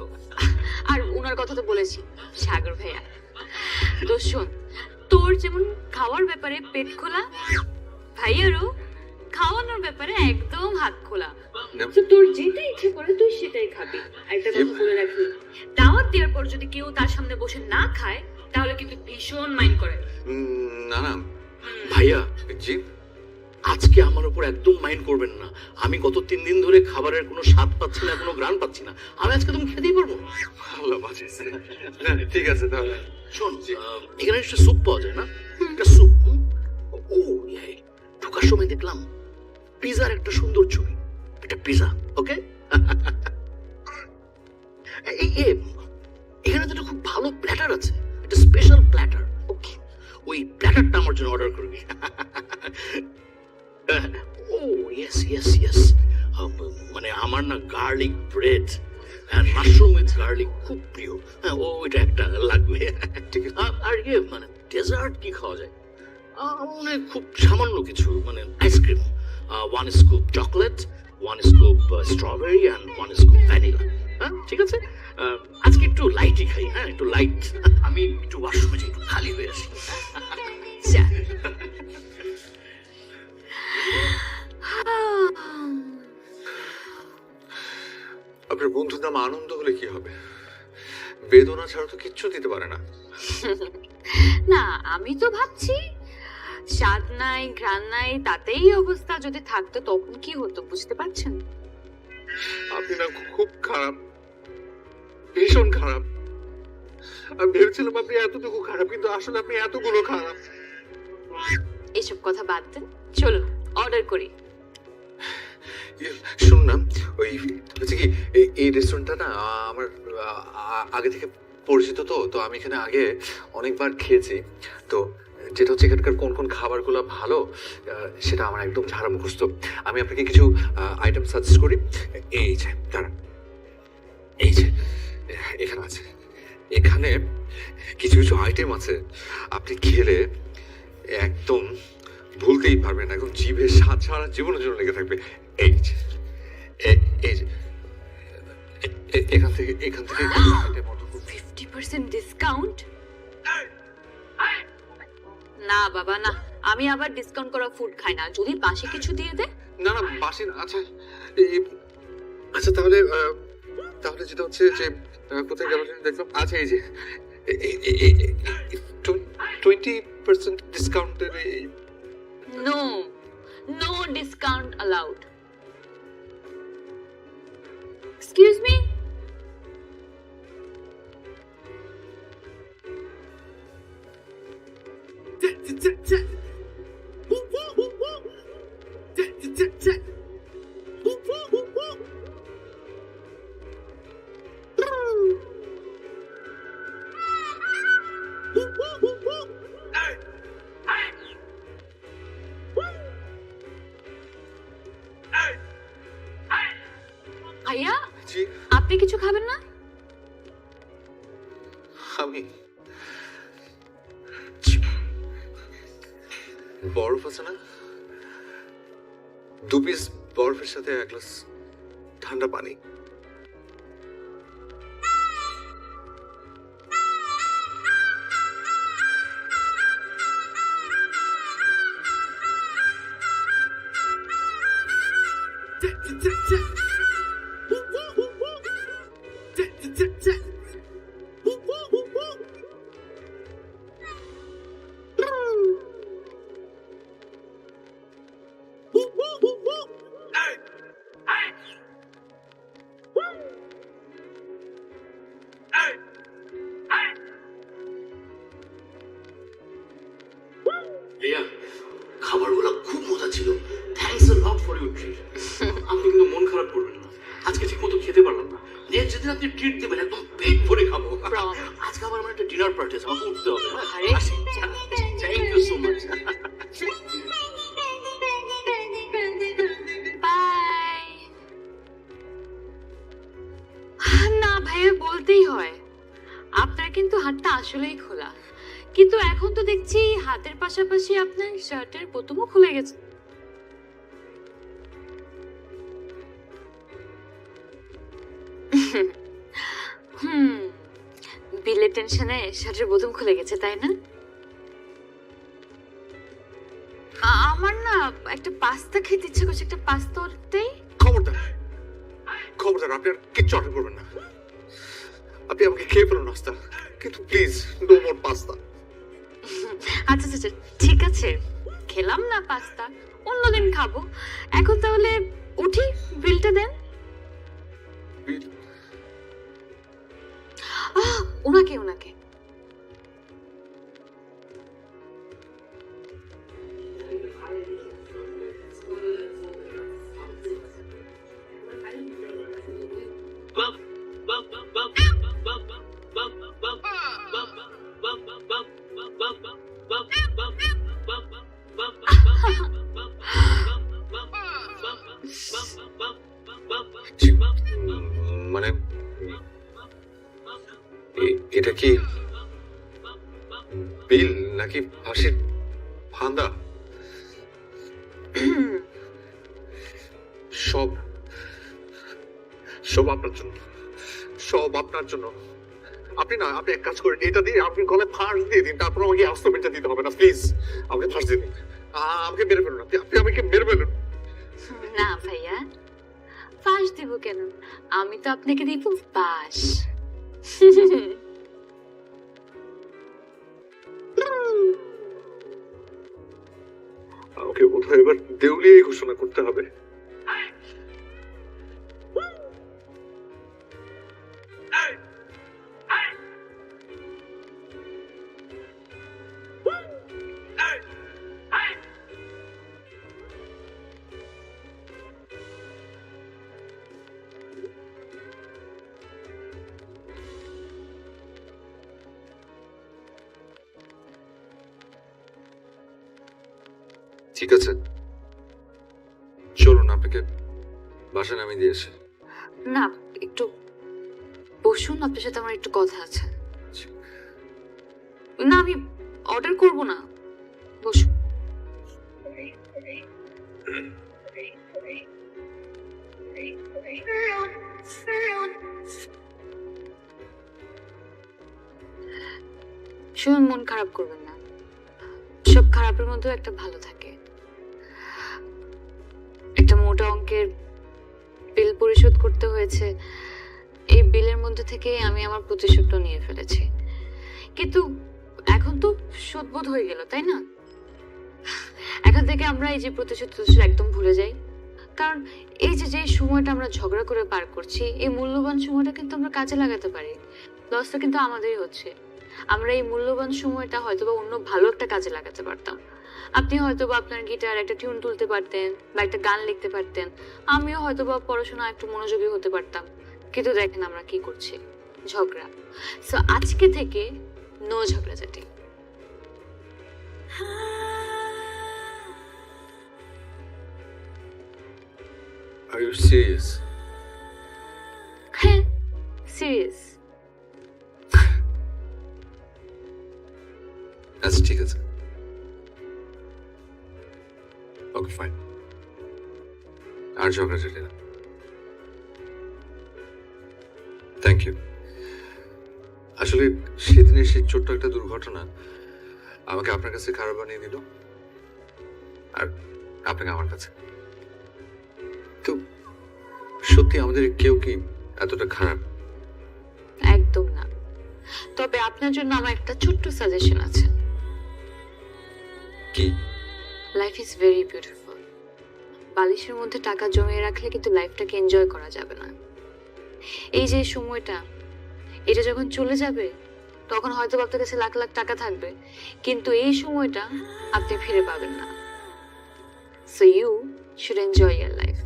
আর ওনার কথা তো বলেছি, সাগর ভাইয়া। তো শোন, তোর যেমন খাওয়ার ব্যাপারে পেট খোলা, ভাইয়ারও খাওয়ানোর ব্যাপারে একদম হাত খোলা। তো তোর যেটা ইচ্ছে করে তুই সেটাই খাবি। একটা কথা বলে রাখি, দাওয়াত দেওয়ার পর যদি কেউ তার সামনে বসে না খায় তাহলে কিন্তু ভীষণ মাইন্ড করে। না না ভাইয়া, জি, আজকে আমার উপর একদম মাইন্ড করবেন না। আমি গত 3 দিন ধরে খাবারের কোনো স্বাদ পাচ্ছি না, কোনো গ্রান পাচ্ছি না। আমি আজকে তুমি খেতেই পারবো না। আল্লাহ বাঁচিয়েছে। ঠিক আছে তাহলে। শোন, এখানে একটা স্যুপ পাওয়া যায় না? একটা স্যুপ। ও ইয়ে, ঢোকার সময় দেখলাম পিজার একটা সুন্দর ছবি। একটা পিজা, ওকে? এখানে তো একটা খুব ভালো প্ল্যাটার আছে, একটা স্পেশাল প্ল্যাটার। ওকে, ওই প্ল্যাটারটা আমার জন্য অর্ডার করবি। ও ইয়েস ইয়েস ইয়েস, মানে আমার না গার্লিক ব্রেড আর মাশরুম উইথ গার্লিক খুব প্রিয়। হ্যাঁ, ওইটা একটা লাগবে। ঠিক আছে। আর ইয়ে মানে ডেজার্ট কি খাওয়া যায়? মানে খুব সামান্য কিছু, মানে ice cream, 1 scoop chocolate, 1 scoop strawberry and 1 scoop vanilla. হ্যাঁ ঠিক আছে। আজকে একটু লাইটই খাই। হ্যাঁ, একটু লাইট। আমি একটু ওয়াশরুমে যাই, একটু খালি হয়ে আসি। যা। আপনার বন্ধুর নাম আনন্দ হলে কি হবে? বেদনা ছাড়া তো কিচ্ছু দিতে পারে না। না, আমি তো ভাবছি স্বাদ নাই ঘ্রাণ নাই, তাতেই অবস্থা যদি থাকতো তখন কি হতো বুঝতে পারছেন? আপনি না খুব খারাপ, ভীষণ খারাপ। আমি ভেবেছিলাম আপনি এতটুকু খারাপ, কিন্তু আসলে আপনি এতগুলো খারাপ। এসব কথা বাদ দেন, চলুন অর্ডার করি। শুনুন না, ওই হচ্ছে কি, এই রেস্টুরেন্টটা না আমার আগে থেকে পরিচিত। তো আমি এখানে আগে অনেকবার খেয়েছি। তো যেটা হচ্ছে এখানকার কোন কোন খাবারগুলো ভালো সেটা আমার একদম ঝাড়া মুখস্থ। আমি আপনাকে কিছু আইটেম সাজেস্ট করি। এই যে দাঁড়ান, এই যে এখানে আছে, এখানে কিছু কিছু আইটেম আছে আপনি খেলে একদম ভুলতেই পারবেন না, একদম জিভের স্বাদ সারা জীবনের জন্য লেগে থাকবে। এই যে এই যে এখান থেকে 50% ডিসকাউন্ট? না বাবা না, আমি আবার ডিসকাউন্ট করা ফুড খাই না। যদি বাসি কিছু দিয়ে দে। না না বাসি না। আচ্ছা আচ্ছা তাহলে তাহলে যেটা হচ্ছে যে কোথায় গেল দেখলাম। আচ্ছা এই যে 20% ডিসকাউন্টের। No, no discount allowed. Excuse me. ভাইয়া, জি আপনি কিছু খাবেন না? আমি বরফ আছে না, 2 পিস বরফের সাথে 1 গ্লাস ঠান্ডা পানি। রিয়া, খাবারগুলো খুব মজা ছিল। Thanks a lot for your treat. আপনি কিন্তু মন খারাপ করবেন না, আজকে ঠিক মতো খেতে পারলাম না। নেক্সট যেদিন আপনি ট্রিট দেবেন একদম পেট ভরে খাবো। আজকে আবার আমার একটা ডিনার পার্টি আছে, আমাকে উঠতে হবে। Thank you so much. Bye. না ভাইয়া, বলতেই হয় আপনার কিন্তু হাতটা আসলেই খোলা, কিন্তু এখন তো দেখছি হাতের পাশাপাশি আপনার শার্টের বোতামও খুলে গেছে। বিলের টেনশনে শার্টের বোতাম খুলে গেছে, তাই না? আমার না একটা পাস্তা খেতে ইচ্ছে করছে, একটা পাস্তা অর্ডার। খবরদার, খবরদার, আপনি আর কিচ্ছু অর্ডার করবেন না। আপনি আমাকে খেয়ে ফেলুন নাস্তা, কিন্তু প্লিজ নো মোর পাস্তা। আচ্ছা আচ্ছা ঠিক আছে, খেলাম না পাস্তা, অন্যদিন খাবো। এখন তাহলে উঠি, বিলটা দেন। ওনাকে ওনাকে মানে এটা কি বিল নাকি ফাঁসির ফান্দা? সব সব আপনার জন্য, সব আপনার জন্য। আপনি না, আপনি এক কাজ করেন, এটা দিয়ে আপনি গলায় ফাঁস দিয়ে দিন, তারপর আমাকে আস্ত পেটটা দিতে হবে না। প্লিজ আমাকে ফাঁস দিয়ে দিন, আমাকে মেরে ফেলুন। আপনি আমাকে মেরে ফেলুন। না ভাইয়া, ফাঁস দিব কেন? আমি তো আপনাকে দিব বাস। আমাকে বোধহয় এবার দেউলিয়াই ঘোষণা করতে হবে। ঠিক আছে, চলুন আপনাকে বাসায় নামিয়ে দিয়ে আসি। না, একটু বসুন, আপনার সাথে আমার একটু কথা আছে। না, আমি অর্ডার করব না, বসুন। শুনুন, মন খারাপ করবেন না, সব খারাপের মধ্যেও একটা ভালো থাকে। একটা মোটা অঙ্কের বিল পরিশোধ করতে হয়েছে, এই বিলের মধ্যে থেকে আমি আমার প্রতিশোধটা নিয়ে ফেলেছি। কিন্তু এখন তো শোধবোধ হয়ে গেল, তাই না? এখন থেকে আমরা এই যে প্রতিশোধ একদম ভুলে যাই, কারণ এই যে সময়টা আমরা ঝগড়া করে পার করছি, এই মূল্যবান সময়টা কিন্তু আমরা কাজে লাগাতে পারি। লসটা কিন্তু আমাদেরই হচ্ছে। আমরা এই মূল্যবান সময়টা হয়তোবা অন্য ভালো একটা কাজে লাগাতে পারতাম। আপনি হয়তোবা আপনার গিটার একটা টিউন তুলতে পারতেন বা একটা গান লিখতে পারতেন, আমিও হয়তোবা পড়াশোনা একটু মনোযোগী হতে পারতাম। কিন্তু দেখেন আমরা কি করছি, ঝগড়া। সো আজকে থেকে নো ঝগড়াঝাটি। Are you serious? হ্যাঁ, সিরিয়াস। আচ্ছা ঠিক আছে, ওকে ফাইন, আর ঝগড়াঝাটি না। Thank you. আসলে সেদিনের সেই ছোট্ট একটা দুর্ঘটনা আমাকে আপনার কাছে খারাপ বানিয়ে দিল, আর আপনাকে আমার কাছে। তো সত্যি আমাদের কেউ কি এতটা খারাপ? একদম না। তবে আপনার জন্য আমার একটা ছোট্ট সাজেশন আছে। কি? Life is very beautiful. বালিশের মধ্যে টাকা জমিয়ে রাখলে কিন্তু লাইফটাকে এনজয় করা যাবে না। এই যে সময়টা, এটা যখন চলে যাবে তখন হয়তো আপনার কাছে লাখ লাখ টাকা থাকবে, কিন্তু এই সময়টা আপনি ফিরে পাবেন না। So you should enjoy your life.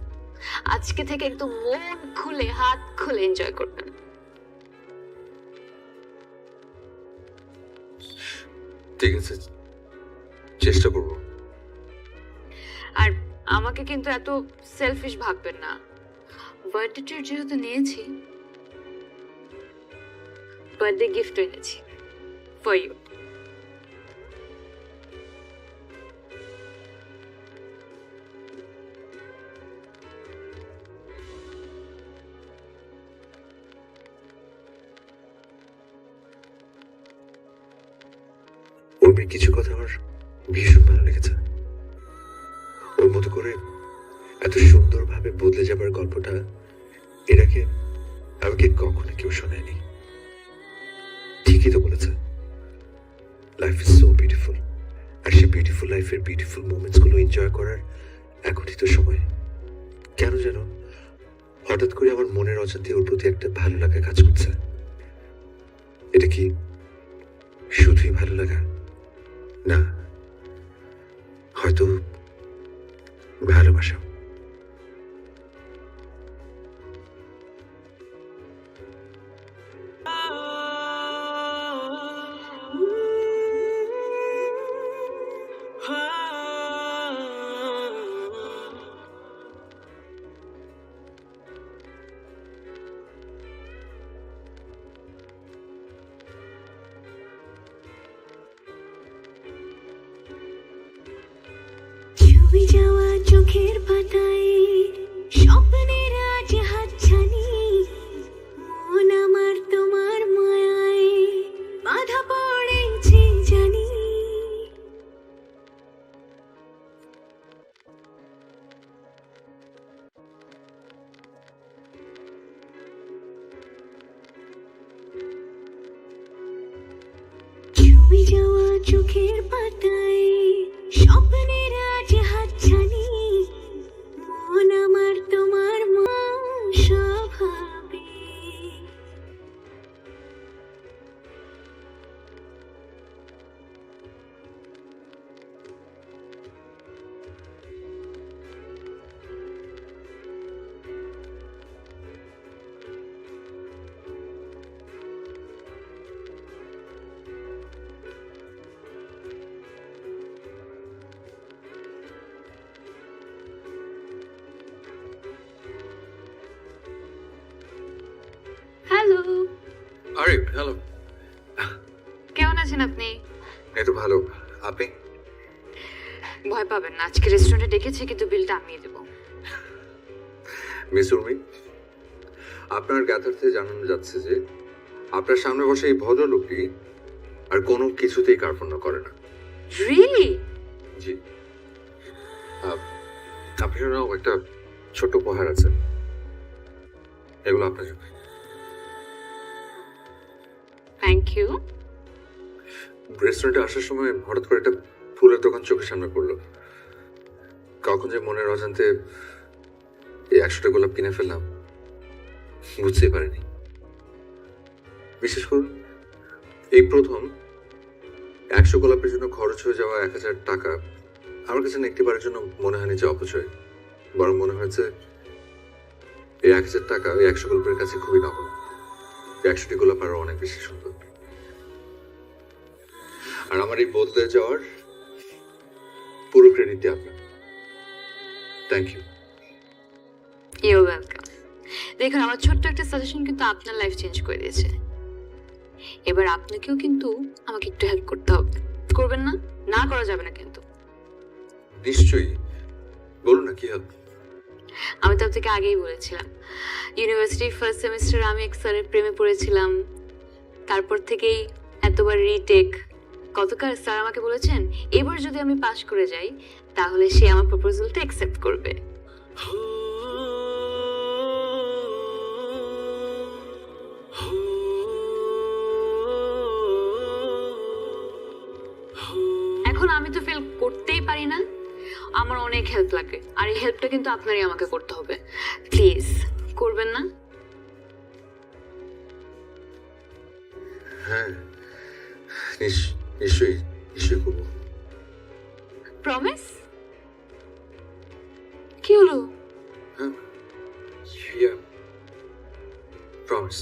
আজকে থেকে একদম মন খুলে হাত খুলে এনজয় করবেন। ঠিক আছে, চেষ্টা করব। আর আমাকে কিন্তু এত সেলফিশ ভাববেন না। বার্থডে ট্রিট যেহেতু নিয়েছি, বার্থডে গিফট এনেছি ফর ইউ। উর্মির কিছু কথা আমার ভীষণ ভালো লেগেছে। ওর মতো করে এত সুন্দরভাবে বদলে যাবার গল্পটা এর আগে আমাকে কখনো কেউ শোনায়নি। ঠিকই তো বলেছে, লাইফ ইজ সো বিউটিফুল, আর সেই বিউটিফুল লাইফের বিউটিফুল মোমেন্টস গুলো এনজয় করার এখনই তো সময়। কেন যেন হঠাৎ করে আমার মনের অজান্তে ওর প্রতি একটা ভালো লাগা কাজ করছে। এটা কি শুধুই ভালো লাগা? না, হয়তো ভালোবাসা। ছবি যাওয়া চোখের পাতায় স্বপ্নের আজ হাতছানি, মন আমার তোমার মায়ায় বাধা পড়েছে জানি। ছবি যাওয়া চোখের পাতায় স্বপ্নের আজ হাতছানি, মন আমার তোমার মন স্বভাবে। হ্যালো, আরে হ্যালো, কেমন আছেন আপনি? এই তো ভালো। আপনি? ভয় পাবেন না, আজকে রেস্টুরেন্টে ডেকেছি কিন্তু বিলটা আমিই দেবো। মিস উর্মি, আপনার জ্ঞাতার্থে জানানো যাচ্ছে যে আপনার সামনে বসে এই ভদ্রলোকটি আর কোনো কিছুতেই কার্পণ্য করে না। রিয়েলি? জি। আপনার জন্য একটা ছোট উপহার আছে, এগুলো আপনার জন্য। Thank you. রেস্টুরেন্টে আসার সময় হঠাৎ করে একটা ফুলের দোকান চোখের সামনে পড়লো। কখন যে মনের অজান্তে এই 100টা গোলাপ কিনে ফেললাম বুঝতেই পারিনি। বিশেষ করুন এই প্রথম 100 গোলাপের জন্য খরচ হয়ে যাওয়া 1000 টাকা আমার কাছে একটিবারের জন্য মনে হয়নি যে অপচয়, বরং মনে হয়েছে এই 1000 টাকা ওই 100 গোলাপের কাছে খুবই নগণ্য। 100টি গোলাপ আরো অনেক বেশি সুন্দর। আর আমার এই বদলে যাওয়ার পুরো ক্রেডিটটি আপনার। Thank you. You welcome. দেখুন, আমার ছোট্ট একটা সাজেশন কিন্তু আপনার লাইফ চেঞ্জ করে দিয়েছে। এবার আপনাকেও কিন্তু আমাকে একটু হেল্প করতে হবে। করবেন না? না করা যাবে না কিন্তু। নিশ্চয়ই, বলুন না কি হেল্প। আমি তো আপনাকে আগেই বলেছিলাম ইউনিভার্সিটি ফার্স্ট সেমিস্টার আমি এক স্যারের প্রেমে পড়েছিলাম, তারপর থেকেই এতবার রিটেক। গতকাল স্যার আমাকে বলেছেন এবার যদি আমি পাশ করে যাই তাহলে সে আমার প্রপোজালটা অ্যাকসেপ্ট করবে। এখন আমি তো ফেল করতেই পারি না, আমার অনেক হেল্প লাগে, আর এই হেল্পটা কিন্তু আপনারই আমাকে করতে হবে। প্লিজ করবেন না? হ্যাঁ নিশ্চয়ই নিশ্চয়ই করবো। প্রমিস? কি হলো? হ্যাঁ promise.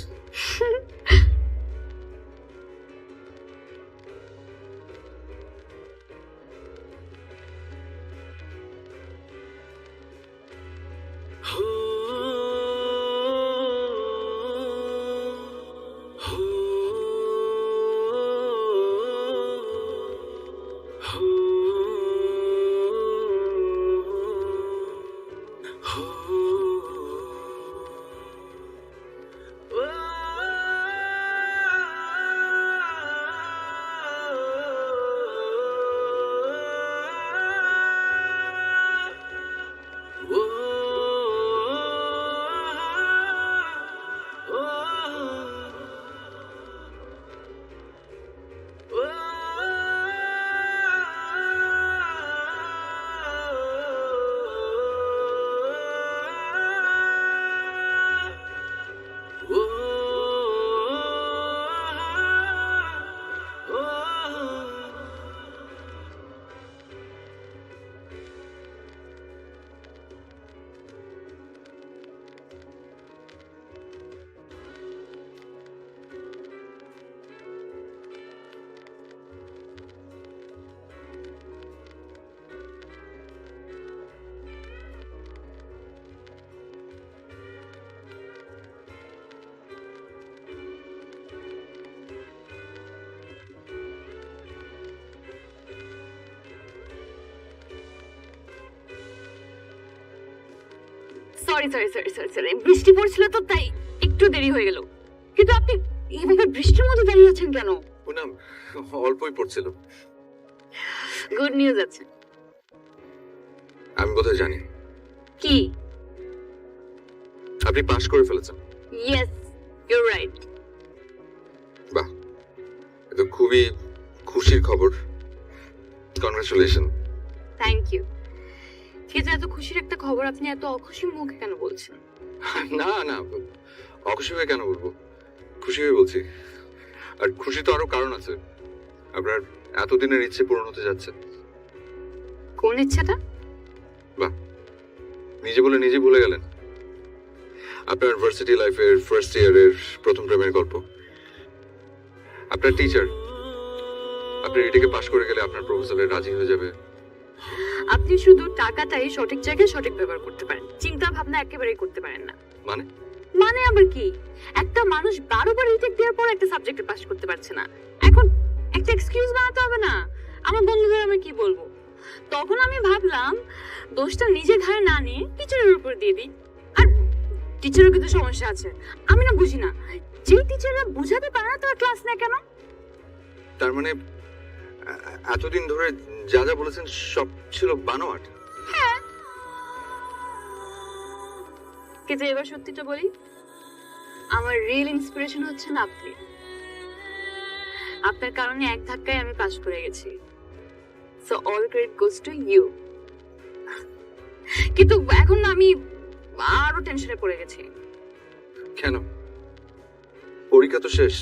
Sorry sorry sorry sorry sorry, বৃষ্টি পড়ছিল তো তাই একটু দেরি হয়ে গেল। কিন্তু আপনি এইভাবে বৃষ্টির মধ্যে দাঁড়িয়ে আছেন কেন? পুনাম অল্পই পড়ছিল। গুড নিউজ আছে। আমি বোধহয় জানি কি? আপনি পাশ করে ফেলেছেন। Yes you right. বাহ, এটা খুবই খুশির খবর। কনগ্রাচুলেশন। Thank you. কিন্তু এত খুশির একটা খবর আপনি এত অখুশি মুখে কেন বলছেন? না না, অখুশি হয়ে কেন বলবো, খুশি হয়ে বলছি। আর খুশি তো আরো কারণ আছে। আপনার এতদিনের ইচ্ছে পূরণ হতে যাচ্ছে। কোন ইচ্ছাটা? বাহ, নিজে বলে নিজে ভুলে গেলেন। আপনার ভার্সিটি লাইফের ফার্স্ট ইয়ারের প্রথম প্রেমের গল্প। আপনার টিচার আপনি এটাকে পাশ করে গেলে আপনার প্রপোজালে রাজি হয়ে যাবে। আপনি শুধু টাকাটাই সঠিক জায়গায় সঠিক ব্যবহার করতে পারেন, চিন্তা ভাবনা একেবারেই করতে পারেন না। মানে মানে আবার কি? একটা মানুষ 12 বার রিটেক দেওয়ার পর একটা সাবজেক্টে পাস করতে পারছে না, এখন একটা এক্সকিউজ বানাতে হবে না? আমার বন্ধুদের আমি কি বলবো? তখন আমি ভাবলাম দোষটা নিজে ঘাড়ে না নিয়ে টিচারের উপর দিয়ে দিই। আর টিচারের কিন্তু সমস্যা আছে, আমি না বুঝি না, যে টিচাররা বুঝাতে পারে না তারা ক্লাস নেয় কেন? তার মানে এতদিন ধরে যা যা বলেছেন সব ছিল বানোয়াট। হ্যাঁ, কিন্তু এবার সত্যিটা বলি, আমার রিয়েল ইন্সপিরেশন হচ্ছেন আপনি। আপনার কারণে এক ধাক্কায় আমি পাস করে গেছি, so all credit goes to you. কিন্তু এখন না আমি আরো টেনশনে পড়ে গেছি। কেন? পরীক্ষা তো শেষ।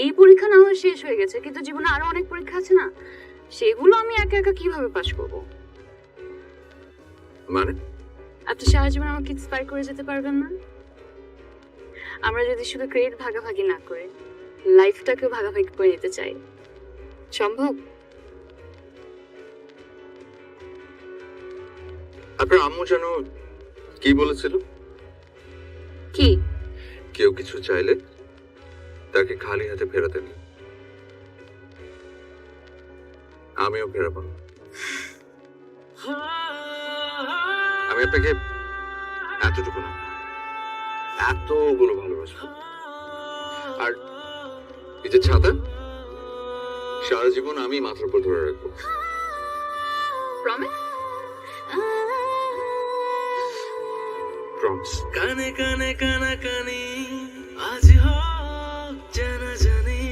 এই পরীক্ষা না হয় শেষ হয়ে গেছে, কিন্তু জীবনে আরো অনেক পরীক্ষা আছে না, সেগুলো আমি একা একা কিভাবে পাস করব? মানে আপনি সারা জীবন আমাকে ইন্সপায়ার করে যেতে পারবেন না? আমরা যদি শুধু ক্রেডিট ভাগাভাগি না করে লাইফটাকেও ভাগাভাগি করে নিতে চাই, সম্ভব? আপনার আম্মু যেন কি বলেছিল? কি? কেউ কিছু চাইলে তাকে খালি হাতে ফেরাতে নেই। আমিও ফেরাবো না। আপনাকে এতটুকু না, এতগুলো ভালোবাসবো। আর এই যে ছাতা, সারা জীবন আমি মাথার উপর ধরে রাখবো। প্রমিস? প্রমিস। কানে কানে কানাকানি আজ হোক জানা জানি,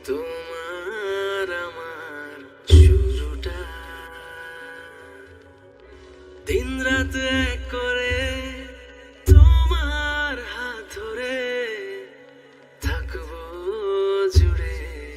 তোমার আমার শুরুটা দিন রাত এক করে